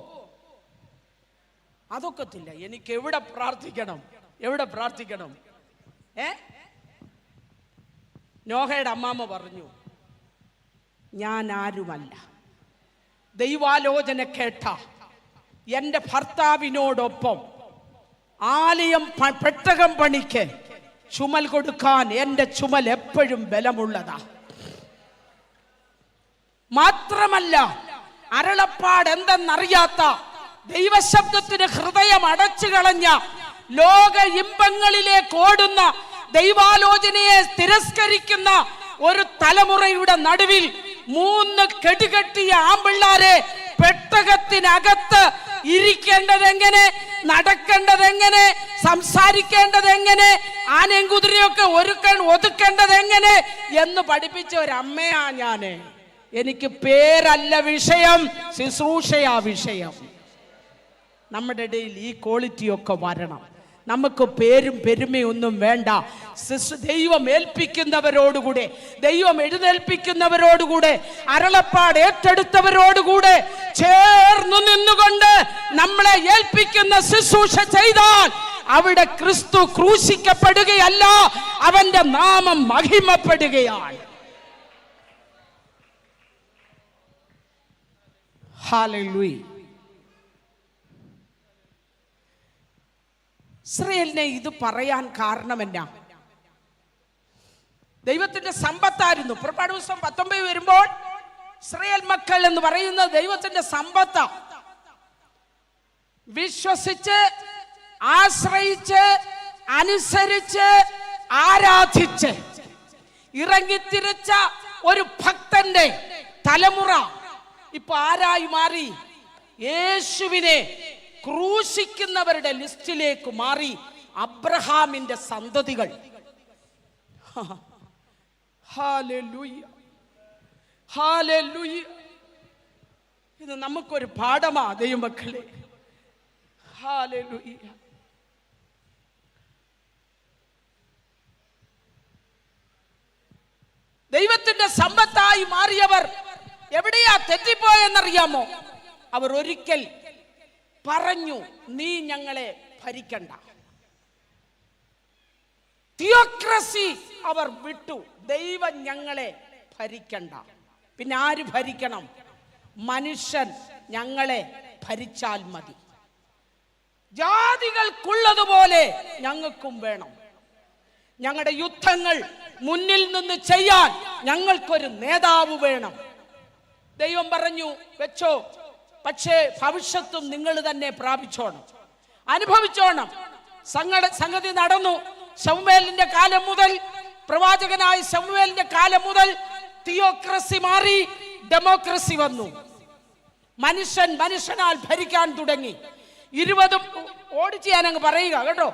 അതൊക്കത്തില്ല. എനിക്ക് എവിടെ പ്രാർത്ഥിക്കണം? നോഹയുടെ അമ്മാമ്മ പറഞ്ഞു, ഞാൻ ആരുമല്ല. ദൈവാലോചന കേട്ട എൻ്റെ ഭർത്താവിനോടൊപ്പം ആലയം പെട്ടകം പണിക്ക് ചുമൽ കൊടുക്കാൻ എൻ്റെ ചുമൽ എപ്പോഴും ബലമുള്ളതാ. മാത്രമല്ല, അരുളപ്പാട് എന്തെന്നറിയാത്ത ദൈവശബ്ദത്തിന് ഹൃദയം അടച്ചു കളഞ്ഞ ലോക ഇമ്പങ്ങളിലേക്ക് ഓടുന്ന ദൈവാലോചനയെ തിരസ്കരിക്കുന്ന ഒരു തലമുറയുടെ നടുവിൽ 3 കെടുകെട്ടിയ ആമ്പിള്ളാരെ പെട്ടകത്തിനകത്ത് ഇരിക്കേണ്ടതെങ്ങനെ, നടക്കേണ്ടതെങ്ങനെ, സംസാരിക്കേണ്ടതെങ്ങനെ, ആനയും കുതിരയൊക്കെ ഒതുക്കേണ്ടതെങ്ങനെ എന്ന് പഠിപ്പിച്ച ഒരമ്മയാ ഞാന്. എനിക്ക് പേരല്ല വിഷയം, ശുശ്രൂഷയാ വിഷയം. നമ്മുടെ ഇടയിൽ ഈ ക്വാളിറ്റിയൊക്കെ വരണം. നമുക്ക് പേരും പെരുമയൊന്നും വേണ്ട. ദൈവം ഏൽപ്പിക്കുന്നവരോടുകൂടെ, ദൈവം എഴുന്നേൽപ്പിക്കുന്നവരോടുകൂടെ, അരുളപ്പാട് ഏറ്റെടുത്തവരോടുകൂടെ ചേർന്നു നിന്നുകൊണ്ട് നമ്മളെ ഏൽപ്പിക്കുന്ന ശുശ്രൂഷ ചെയ്താൽ അവിടെ ക്രിസ്തു ക്രൂശിക്കപ്പെടുകയല്ല, അവന്റെ നാമം മഹിമപ്പെടുകയാണ്. ഹല്ലേലൂയ. ഇസ്രായേലിനെ ഇത് പറയാൻ കാരണമെന്നാ? ദൈവത്തിന്റെ സമ്പത്തായിരുന്നു. പുറപ്പാട് പുസ്തകം 19 വരുമ്പോൾ ഇസ്രായേൽ മക്കൾ എന്ന് പറയുന്നത് ദൈവത്തിന്റെ സമ്പത്താ. വിശ്വസിച്ച് ആശ്രയിച്ച് അനുസരിച്ച് ആരാധിച്ച് ഇറങ്ങിത്തിരിച്ച ഒരു ഭക്തന്റെ തലമുറ ഇപ്പൊ ആരായി മാറി? യേശുവിനെ ക്രൂശിക്കുന്നവരുടെ ലിസ്റ്റിലേക്ക് മാറി. അബ്രഹാമിന്റെ സന്തതികൾ. Hallelujah, hallelujah. ഇത് നമുക്കൊരു പാഠമാ ദൈവമക്കളെ. ഹല്ലേലൂയ. ദൈവത്തിന്റെ സമ്പത്തായി മാറിയവർ എവിടെയാ തെറ്റിപ്പോയെന്നറിയാമോ? അവർ ഒരിക്കൽ പറഞ്ഞു, നീ ഞങ്ങളെ ഭരിക്കണ്ട. തിയോക്രസി അവർ വിട്ടു. ദൈവം ഞങ്ങളെ ഭരിക്കണ്ട. പിന്നെ ആര് ഭരിക്കണം? മനുഷ്യൻ ഞങ്ങളെ ഭരിച്ചാൽ മതി. ജാതികൾക്കുള്ളതുപോലെ ഞങ്ങൾക്കും വേണം. ഞങ്ങളുടെ യുദ്ധങ്ങൾ മുന്നിൽ നിന്ന് ചെയ്യാൻ ഞങ്ങൾക്കൊരു നേതാവ് വേണം. ദൈവം പറഞ്ഞു, വെച്ചോ, പക്ഷേ ഭവിഷ്യത്തും നിങ്ങൾ തന്നെ പ്രാപിച്ചോണം, അനുഭവിച്ചോണം. സംഗതി നടന്നു. ശമൂവേലിന്റെ കാലം മുതൽ, പ്രവാചകനായ ശമൂവേലിന്റെ കാലം മുതൽ തിയോക്രസി മാറി, ഡെമോക്രസി വന്നു. മനുഷ്യൻ മനുഷ്യനാൽ ഭരിക്കാൻ തുടങ്ങി. 20 ഓടിച്ച് ഞാനങ്ങ് പറയുക കേട്ടോ.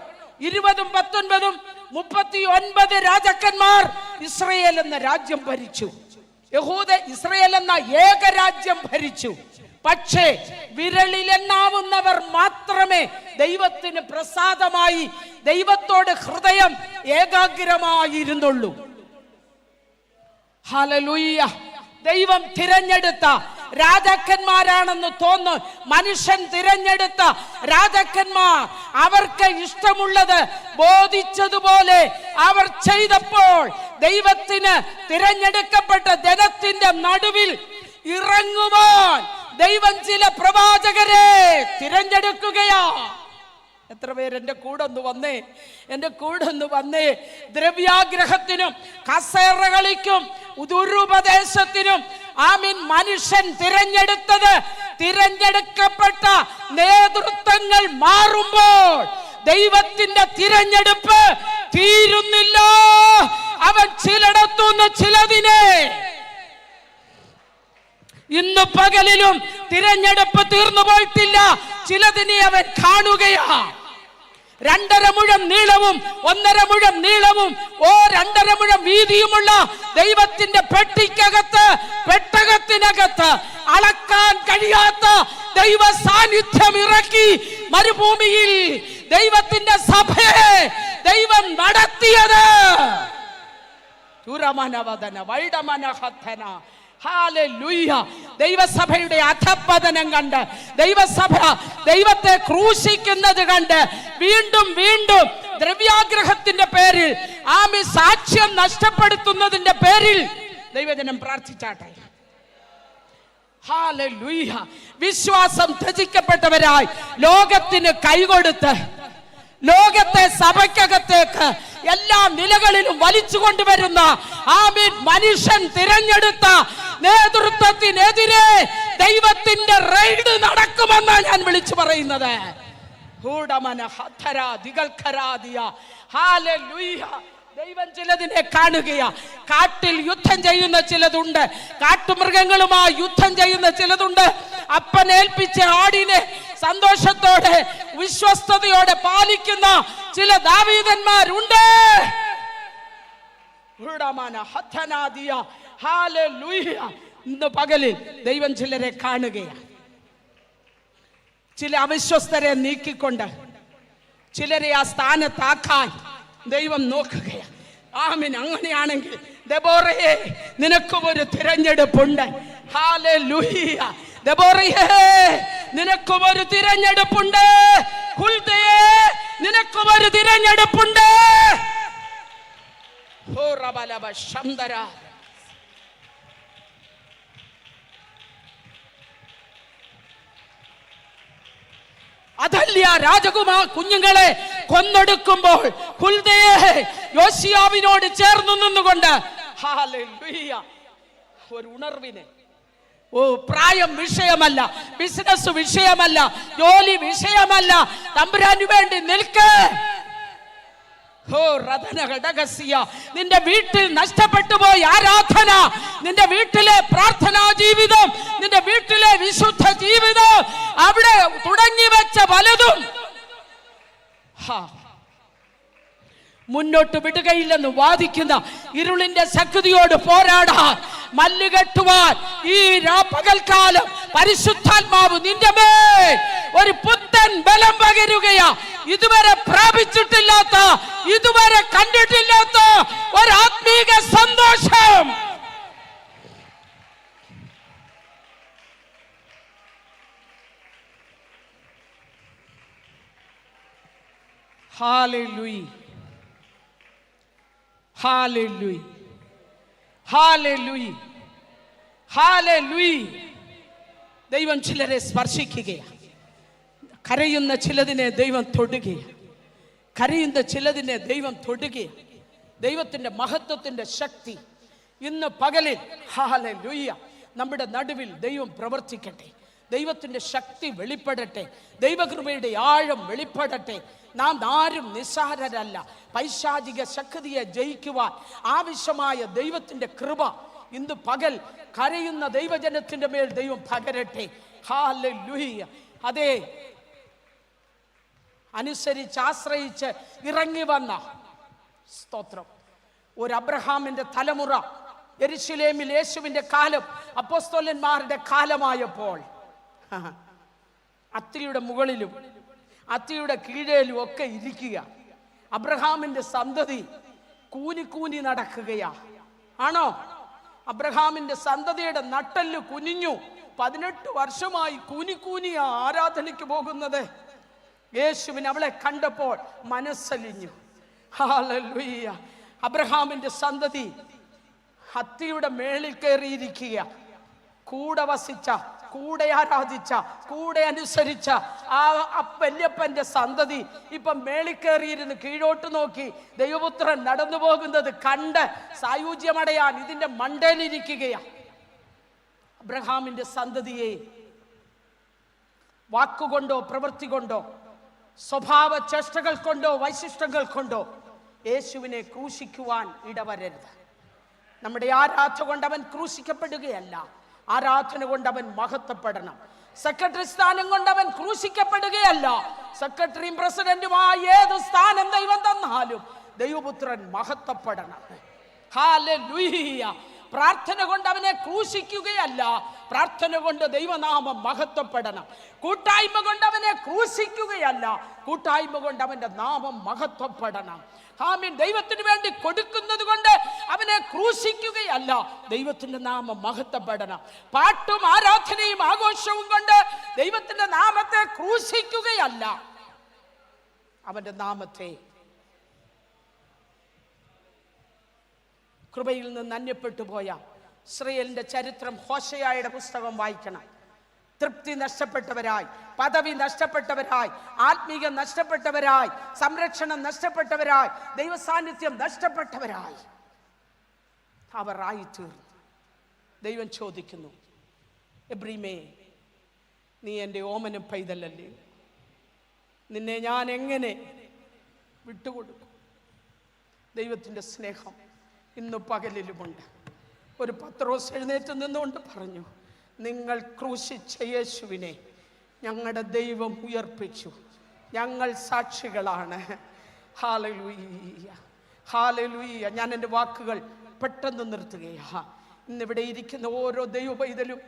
20, 19, 39 രാജാക്കന്മാർ ഇസ്രയേൽ എന്ന രാജ്യം ഭരിച്ചു. ഇസ്രയേൽ എന്ന ഏകരാജ്യം ഭരിച്ചു. പക്ഷേ വിരലിലെണ്ണാവുന്നവർ മാത്രമേ ദൈവത്തിന് പ്രസാദമായി, ദൈവത്തോട് ഹൃദയം ഏകാഗ്രമായിരുന്നുള്ളൂ. ഹല്ലേലൂയ. ദൈവം തിരഞ്ഞെടുത്ത രാജാക്കന്മാരാണെന്ന് തോന്നുന്നു. മനുഷ്യൻ തിരഞ്ഞെടുത്ത രാജാക്കന്മാർ അവർക്ക് ഇഷ്ടമുള്ളത് ബോധിച്ചതുപോലെ അവർ ചെയ്തപ്പോൾ ദൈവത്തിന് തിരഞ്ഞെടുക്കപ്പെട്ട ജനത്തിന്റെ നടുവിൽ ഇറങ്ങുവാൻ ദൈവം ചില പ്രവാചകരെ തിരഞ്ഞെടുക്കുകയാ. എത്ര പേര് എൻ്റെ കൂടെ ഒന്ന് വന്നേ. ദ്രവ്യാഗ്രഹത്തിനും കസേറകളിക്കും ദുരുപദേശത്തിനും മനുഷ്യൻ തിരഞ്ഞെടുത്തത്, തിരഞ്ഞെടുക്കപ്പെട്ട നേതൃത്വങ്ങൾ മാറുമ്പോൾ ദൈവത്തിന്റെ തിരഞ്ഞെടുപ്പ് തീരുന്നില്ല. അവൻ ചിലടത്തുനിന്ന് ചിലതിനെ, ഇന്ന് പകലിലും തിരഞ്ഞെടുപ്പ് തീർന്നു പോയിട്ടില്ല, ചിലതിനെ അവൻ കാണുകയാ. 2.5 മുഴം നീളവും 1.5 മുഴം നീളവും 2.5 മുഴം വീതിയുമുള്ള ദൈവത്തിന്റെ പെട്ടകത്തിനകത്ത് അളക്കാൻ കഴിയാത്ത ദൈവ സാന്നിധ്യം ഇറക്കി മരുഭൂമിയിൽ ദൈവത്തിന്റെ സഭയെ ദൈവം നടത്തിയത്. ഹല്ലേലൂയ. ദൈവസഭയുടെ അധപ്പതനം കണ്ട്, ദൈവസഭ ദൈവത്തെ ക്രൂശിക്കുന്നത് കണ്ട് വീണ്ടും വീണ്ടും ദ്രവ്യാഗ്രഹത്തിന്റെ പേരിൽ സാക്ഷ്യം നഷ്ടപ്പെടുത്തുന്നതിന്റെ പേരിൽ ദൈവജനം പ്രാർത്ഥിച്ചാട്ടെ. ഹല്ലേലൂയ. വിശ്വാസം ത്യജിക്കപ്പെട്ടവരായി ലോകത്തിന് കൈകൊടുത്ത് ലോകത്തെ സഭയ്ക്കകത്തേക്ക് എല്ലാ നിലകളിലും വലിച്ചു കൊണ്ടുവരുന്ന മനുഷ്യൻ തിരഞ്ഞെടുത്ത നേതൃത്വത്തിനെതിരെ ദൈവത്തിന്റെ റെയ്ഡ് നടക്കുമെന്നാണ് ഞാൻ വിളിച്ചു പറയുന്നത്. ദൈവം ചിലതിനെ കാണുകയാ. കാട്ടിൽ യുദ്ധം ചെയ്യുന്ന ചിലതുണ്ട്, കാട്ടുമൃഗങ്ങളുമായി യുദ്ധം ചെയ്യുന്ന ചിലതുണ്ട്. അപ്പനേൽപ്പിച്ച ആടിനെ സന്തോഷത്തോടെ വിശ്വസ്തയോടെ പാലിക്കുന്ന ചില ദാവീദന്മാരുണ്ട്. ഇന്ന് പകലിൽ ദൈവം ചിലരെ കാണുകയാണ്. ചില അവിശ്വസ്തരെ നീക്കിക്കൊണ്ട് ചിലരെ ആ സ്ഥാനത്താക്കാൻ ദൈവം നോക്കുകയാണ്. അങ്ങനെയാണെങ്കിൽ ദെബോറയെ, നിനക്കും ഒരു തിരഞ്ഞെടുപ്പുണ്ട്. ഹല്ലേലൂയ. ദെബോറയെ, നിനക്കും ഒരു തിരഞ്ഞെടുപ്പുണ്ട്. ഹുൽദയെ, നിനക്കും ഒരു തിരഞ്ഞെടുപ്പുണ്ട്. അതല്യ രാജകുമാർ കുഞ്ഞുങ്ങളെ കൊന്നൊടുക്കുമ്പോൾ ഹുൽദയെ യോശിയാവിനോട് ചേർന്ന് നിന്നുകൊണ്ട് ഹല്ലേലൂയ ഒരു ഉണർവിനെ, പ്രായം വിഷയമല്ല, ബിസിനസ് വിഷയമല്ല, ജോലി വിഷയമല്ല, തമ്പുരാന് വേണ്ടി നിൽക്ക്. നിന്റെ വീട്ടിൽ നഷ്ടപ്പെട്ടു പോയ ആരാധന, നിന്റെ വീട്ടിലെ പ്രാർത്ഥനാ ജീവിതം, നിന്റെ വീട്ടിലെ വിശുദ്ധ ജീവിതം, അവിടെ തുടങ്ങി വെച്ച പലതും മുന്നോട്ട് വിടുകയില്ലെന്ന് വാദിക്കുന്ന ഇരുളിന്റെ ശക്തിയോട് പോരാടാൻ, മല്ലുകെട്ടുവാൻ ഈ പകൽക്കാലം പരിശുദ്ധാത്മാവ് നിന്റെ മേൽ ഒരു പുത്തൻ ബലം പകരുകയാ. ഇതുവരെ പ്രാപിച്ചിട്ടില്ലാത്ത, ഇതുവരെ കണ്ടിട്ടില്ലാത്ത ഒരു ആത്മീക സന്തോഷം. Hallelujah, hallelujah, hallelujah, hallelujah. ദൈവം ചിലരെ സ്പർശിക്കുകയാണ്. കരയുന്ന ചിലതിനെ ദൈവം തൊടുകയാണ്. കരയുന്ന ചിലതിനെ ദൈവം തൊടുകയാണ്. ദൈവത്തിൻ്റെ മഹത്വത്തിൻ്റെ ശക്തി ഇന്ന് പകലിൽ ഹല്ലേലൂയ നമ്മുടെ നടുവിൽ ദൈവം പ്രവർത്തിക്കട്ടെ. ദൈവത്തിൻ്റെ ശക്തി വെളിപ്പെടട്ടെ. ദൈവകൃപയുടെ ആഴം വെളിപ്പെടട്ടെ. നാം ആരും നിസ്സാരരല്ല. പൈശാചിക ശക്തിയെ ജയിക്കുവാൻ ആവശ്യമായ ദൈവത്തിൻ്റെ കൃപ ഇന്ന് പകൽ കരയുന്ന ദൈവജനത്തിൻ്റെ മേൽ ദൈവം പകരട്ടെ. ഹല്ലേലൂയ. അതേ, അനുസരിച്ച് ആശ്രയിച്ച് ഇറങ്ങി വന്ന സ്തോത്രം ഒരു അബ്രഹാമിന്റെ തലമുറ യെരുശലേമിൽ യേശുവിന്റെ കാലം, അപ്പോസ്തലന്മാരുടെ കാലമായപ്പോൾ അത്തിയുടെ മുകളിലും അത്തിയുടെ കീഴേലും ഒക്കെ ഇരിക്കുക. അബ്രഹാമിന്റെ സന്തതി കൂനി നടക്കുകയാ. ആണോ? അബ്രഹാമിന്റെ സന്തതിയുടെ നട്ടെല്ല് കുനിഞ്ഞു. 18 വർഷമായി കൂനി ആരാധനയ്ക്ക് പോകുന്നത്. യേശുവിന് അവളെ കണ്ടപ്പോൾ മനസ്സലിഞ്ഞു. ഹല്ലേലൂയ. അബ്രഹാമിന്റെ സന്തതി അത്തിയുടെ മേളിൽ കയറിയിരിക്കുക. കൂടെ വസിച്ച, കൂടെ ആരാധിച്ച, കൂടെ അനുസരിച്ച ആ വല്യപ്പന്റെ സന്തതി ഇപ്പം മേളിൽ കയറിയിരുന്ന് കീഴോട്ട് നോക്കി ദൈവപുത്രൻ നടന്നു പോകുന്നത് കണ്ട് സായുജ്യമടയാൻ ഇതിന്റെ മണ്ടയിലിരിക്കുകയാ. അബ്രഹാമിന്റെ സന്തതിയെ വാക്കുകൊണ്ടോ പ്രവൃത്തി കൊണ്ടോ സ്വഭാവ ചേഷ്ടകൾ കൊണ്ടോ വൈശിഷ്ട്യങ്ങൾ കൊണ്ടോ യേശുവിനെ ക്രൂശിക്കുവാൻ ഇടവരരുത്. നമ്മുടെ ആരാധന കൊണ്ട് അവൻ ക്രൂശിക്കപ്പെടുകയല്ല, ആരാധന കൊണ്ട് അവൻ മഹത്വപ്പെടണം. സെക്രട്ടറി സ്ഥാനം കൊണ്ട് അവൻ ക്രൂശിക്കപ്പെടുകയല്ല. സെക്രട്ടറിയും പ്രസിഡന്റുമായ ഏത് സ്ഥാനം ദൈവം തന്നാലും ദൈവപുത്രൻ മഹത്വപ്പെടണം. ഹല്ലേലൂയ. പ്രാർത്ഥന കൊണ്ട് അവനെ ക്രൂശിക്കുകയല്ല, പ്രാർത്ഥന കൊണ്ട് ദൈവനാമം മഹത്വപ്പെടണം. കൂട്ടായ്മ കൊണ്ട് അവനെ ക്രൂശിക്കുകയല്ല, കൂട്ടായ്മ കൊണ്ട് അവന്റെ നാമം മഹത്വപ്പെടണം. ആമീൻ. ദൈവത്തിന് വേണ്ടി കൊടുക്കുന്നത് കൊണ്ട് അവനെ ക്രൂശിക്കുകയല്ല, ദൈവത്തിന്റെ നാമം മഹത്വപ്പെടണം. പാട്ടും ആരാധനയും ആഘോഷവും കൊണ്ട് ദൈവത്തിന്റെ നാമത്തെ ക്രൂശിക്കുകയല്ല, അവന്റെ നാമത്തെ കൃപയിൽ നിന്ന് അന്യപ്പെട്ടു പോയ ഇസ്രായേലിന്റെ ചരിത്രം ഹോശേയയുടെ പുസ്തകം വായിക്കണം. തൃപ്തി നഷ്ടപ്പെട്ടവരായി, പദവി നഷ്ടപ്പെട്ടവരായി, ആത്മീകം നഷ്ടപ്പെട്ടവരായി, സംരക്ഷണം നഷ്ടപ്പെട്ടവരായി, ദൈവസാന്നിധ്യം നഷ്ടപ്പെട്ടവരായി അവർ ആയിത്തീർന്നു. ദൈവം ചോദിക്കുന്നു, എബ്രീമേ, നീ എൻ്റെ ഓമനും പൈതലല്ലേ? നിന്നെ ഞാൻ എങ്ങനെ വിട്ടുകൊടുക്കും? ദൈവത്തിൻ്റെ സ്നേഹം ഇന്ന് പകലിലുമുണ്ട്. ഒരു പത്രോസ് എഴുന്നേറ്റ് നിന്നുകൊണ്ട് പറഞ്ഞു, നിങ്ങൾ ക്രൂശിച്ച യേശുവിനെ ഞങ്ങളുടെ ദൈവം ഉയർപ്പിച്ചു, ഞങ്ങൾ സാക്ഷികളാണ്. Hallelujah, hallelujah. ഞാൻ എൻ്റെ വാക്കുകൾ പെട്ടെന്ന് നിർത്തുകയാ. ഇന്നിവിടെ ഇരിക്കുന്ന ഓരോ ദൈവ പൈതലും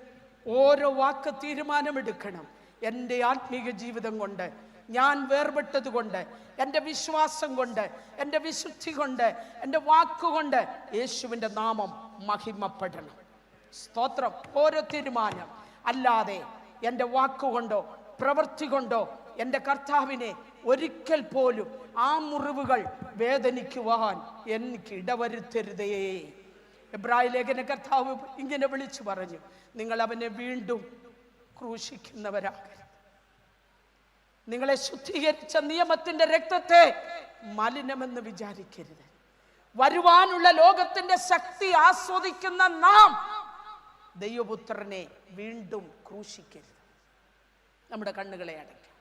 ഓരോ വാക്ക് തീരുമാനമെടുക്കണം. എൻ്റെ ആത്മീക ജീവിതം കൊണ്ട്, ഞാൻ വേർപെട്ടത് കൊണ്ട്, എൻ്റെ വിശ്വാസം കൊണ്ട്, എൻ്റെ വിശുദ്ധി കൊണ്ട്, എൻ്റെ വാക്കുകൊണ്ട് യേശുവിൻ്റെ നാമം മഹിമപ്പെടണം. സ്തോത്രം. ഓരോ തീരുമാനം. അല്ലാതെ എൻ്റെ വാക്കുകൊണ്ടോ പ്രവൃത്തി കൊണ്ടോ എൻ്റെ കർത്താവിനെ ഒരിക്കൽ പോലും ആ മുറിവുകൾ വേദനിക്കുവാൻ എനിക്ക് ഇടവരുത്തരുതേ. എബ്രായ ലേഖന കർത്താവ് ഇങ്ങനെ വിളിച്ചു പറഞ്ഞു, നിങ്ങൾ അവനെ വീണ്ടും ക്രൂശിക്കുന്നവരാകരുത്. നിങ്ങളെ ശുദ്ധീകരിച്ച നിയമത്തിന്റെ രക്തത്തെ മലിനമെന്ന് വിചാരിക്കരുത്. വരുവാനുള്ള ലോകത്തിന്റെ ശക്തി ആസ്വദിക്കുന്ന നാം ദൈവപുത്രനെ വീണ്ടും ക്രൂശിക്കരുത്. നമ്മുടെ കണ്ണുകളെ അടയ്ക്കാം.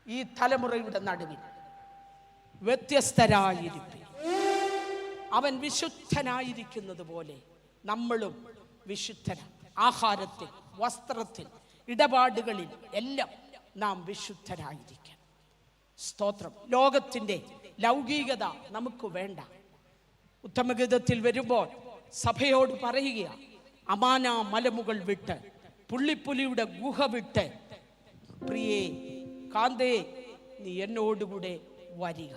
ഈ തലമുറയുടെ നടുവിൽ വ്യത്യസ്തരായിരിക്കും. അവൻ വിശുദ്ധനായിരിക്കുന്നത് പോലെ നമ്മളും വിശുദ്ധനാണ്. ആഹാരത്തിൽ, വസ്ത്രത്തിൽ, ഇടപാടുകളിൽ എല്ലാം നാം വിശുദ്ധരായിരിക്കണം. സ്തോത്രം. ലോകത്തിൻ്റെ ലൗകികത നമുക്ക് വേണ്ട. ഉത്തമഗീതത്തിൽ വരുമ്പോൾ സഭയോട് പറയുക, അമാന മലമുകൾ വിട്ട്, പുള്ളിപ്പുലിയുടെ ഗുഹ വിട്ട്, പ്രിയേ കാന്തേ നീ എന്നോടുകൂടെ വരിക.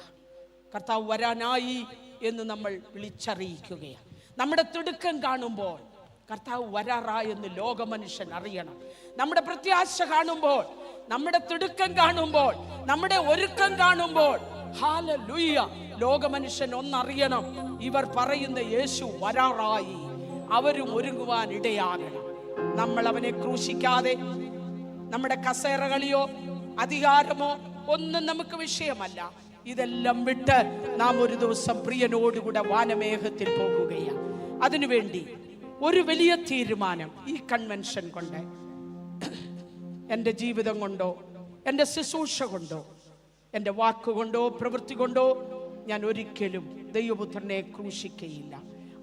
കർത്താവ് വരാനായി എന്ന് നമ്മൾ വിളിച്ചറിയിക്കുകയാണ്. നമ്മുടെ തിടുക്കം കാണുമ്പോൾ കർത്താവ് വരാറായെന്ന് ലോകമനുഷ്യൻ അറിയണം. നമ്മുടെ പ്രത്യാശ കാണുമ്പോൾ, നമ്മുടെ തിടുക്കം കാണുമ്പോൾ, നമ്മുടെ ഒരുക്കം കാണുമ്പോൾ, ഹല്ലേലൂയ, ലോകമനുഷ്യൻ ഒന്നറിയണം, ഇവർ പറയുന്ന യേശു വരാറായി. അവരും ഒരുങ്ങുവാൻ ഇടയാകണം. നമ്മൾ അവനെ ക്രൂശിക്കാതെ നമ്മുടെ കസേരകളിയോ അധികാരമോ ഒന്നും നമുക്ക് വിഷയമല്ല. ഇതെല്ലാം വിട്ട് നാം ഒരു ദിവസം പ്രിയനോടുകൂടെ വാനമേഘത്തിൽ പോകുകയാണ്. അതിനുവേണ്ടി ഒരു വലിയ തീരുമാനം ഈ കൺവെൻഷൻ കൊണ്ട്, എൻ്റെ ജീവിതം കൊണ്ടോ, എൻ്റെ ശുശ്രൂഷ കൊണ്ടോ, എൻ്റെ വാക്കുകൊണ്ടോ പ്രവൃത്തി കൊണ്ടോ ഞാൻ ഒരിക്കലും ദൈവപുത്രനെ ക്രൂശിക്കയില്ല.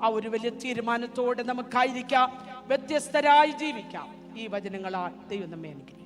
ആ ഒരു വലിയ തീരുമാനത്തോടെ നമുക്കായിരിക്കാം, വ്യത്യസ്തരായി ജീവിക്കാം. ഈ വചനങ്ങളാൽ ദൈവം നമ്മെ അനുഗ്രഹിക്കട്ടെ.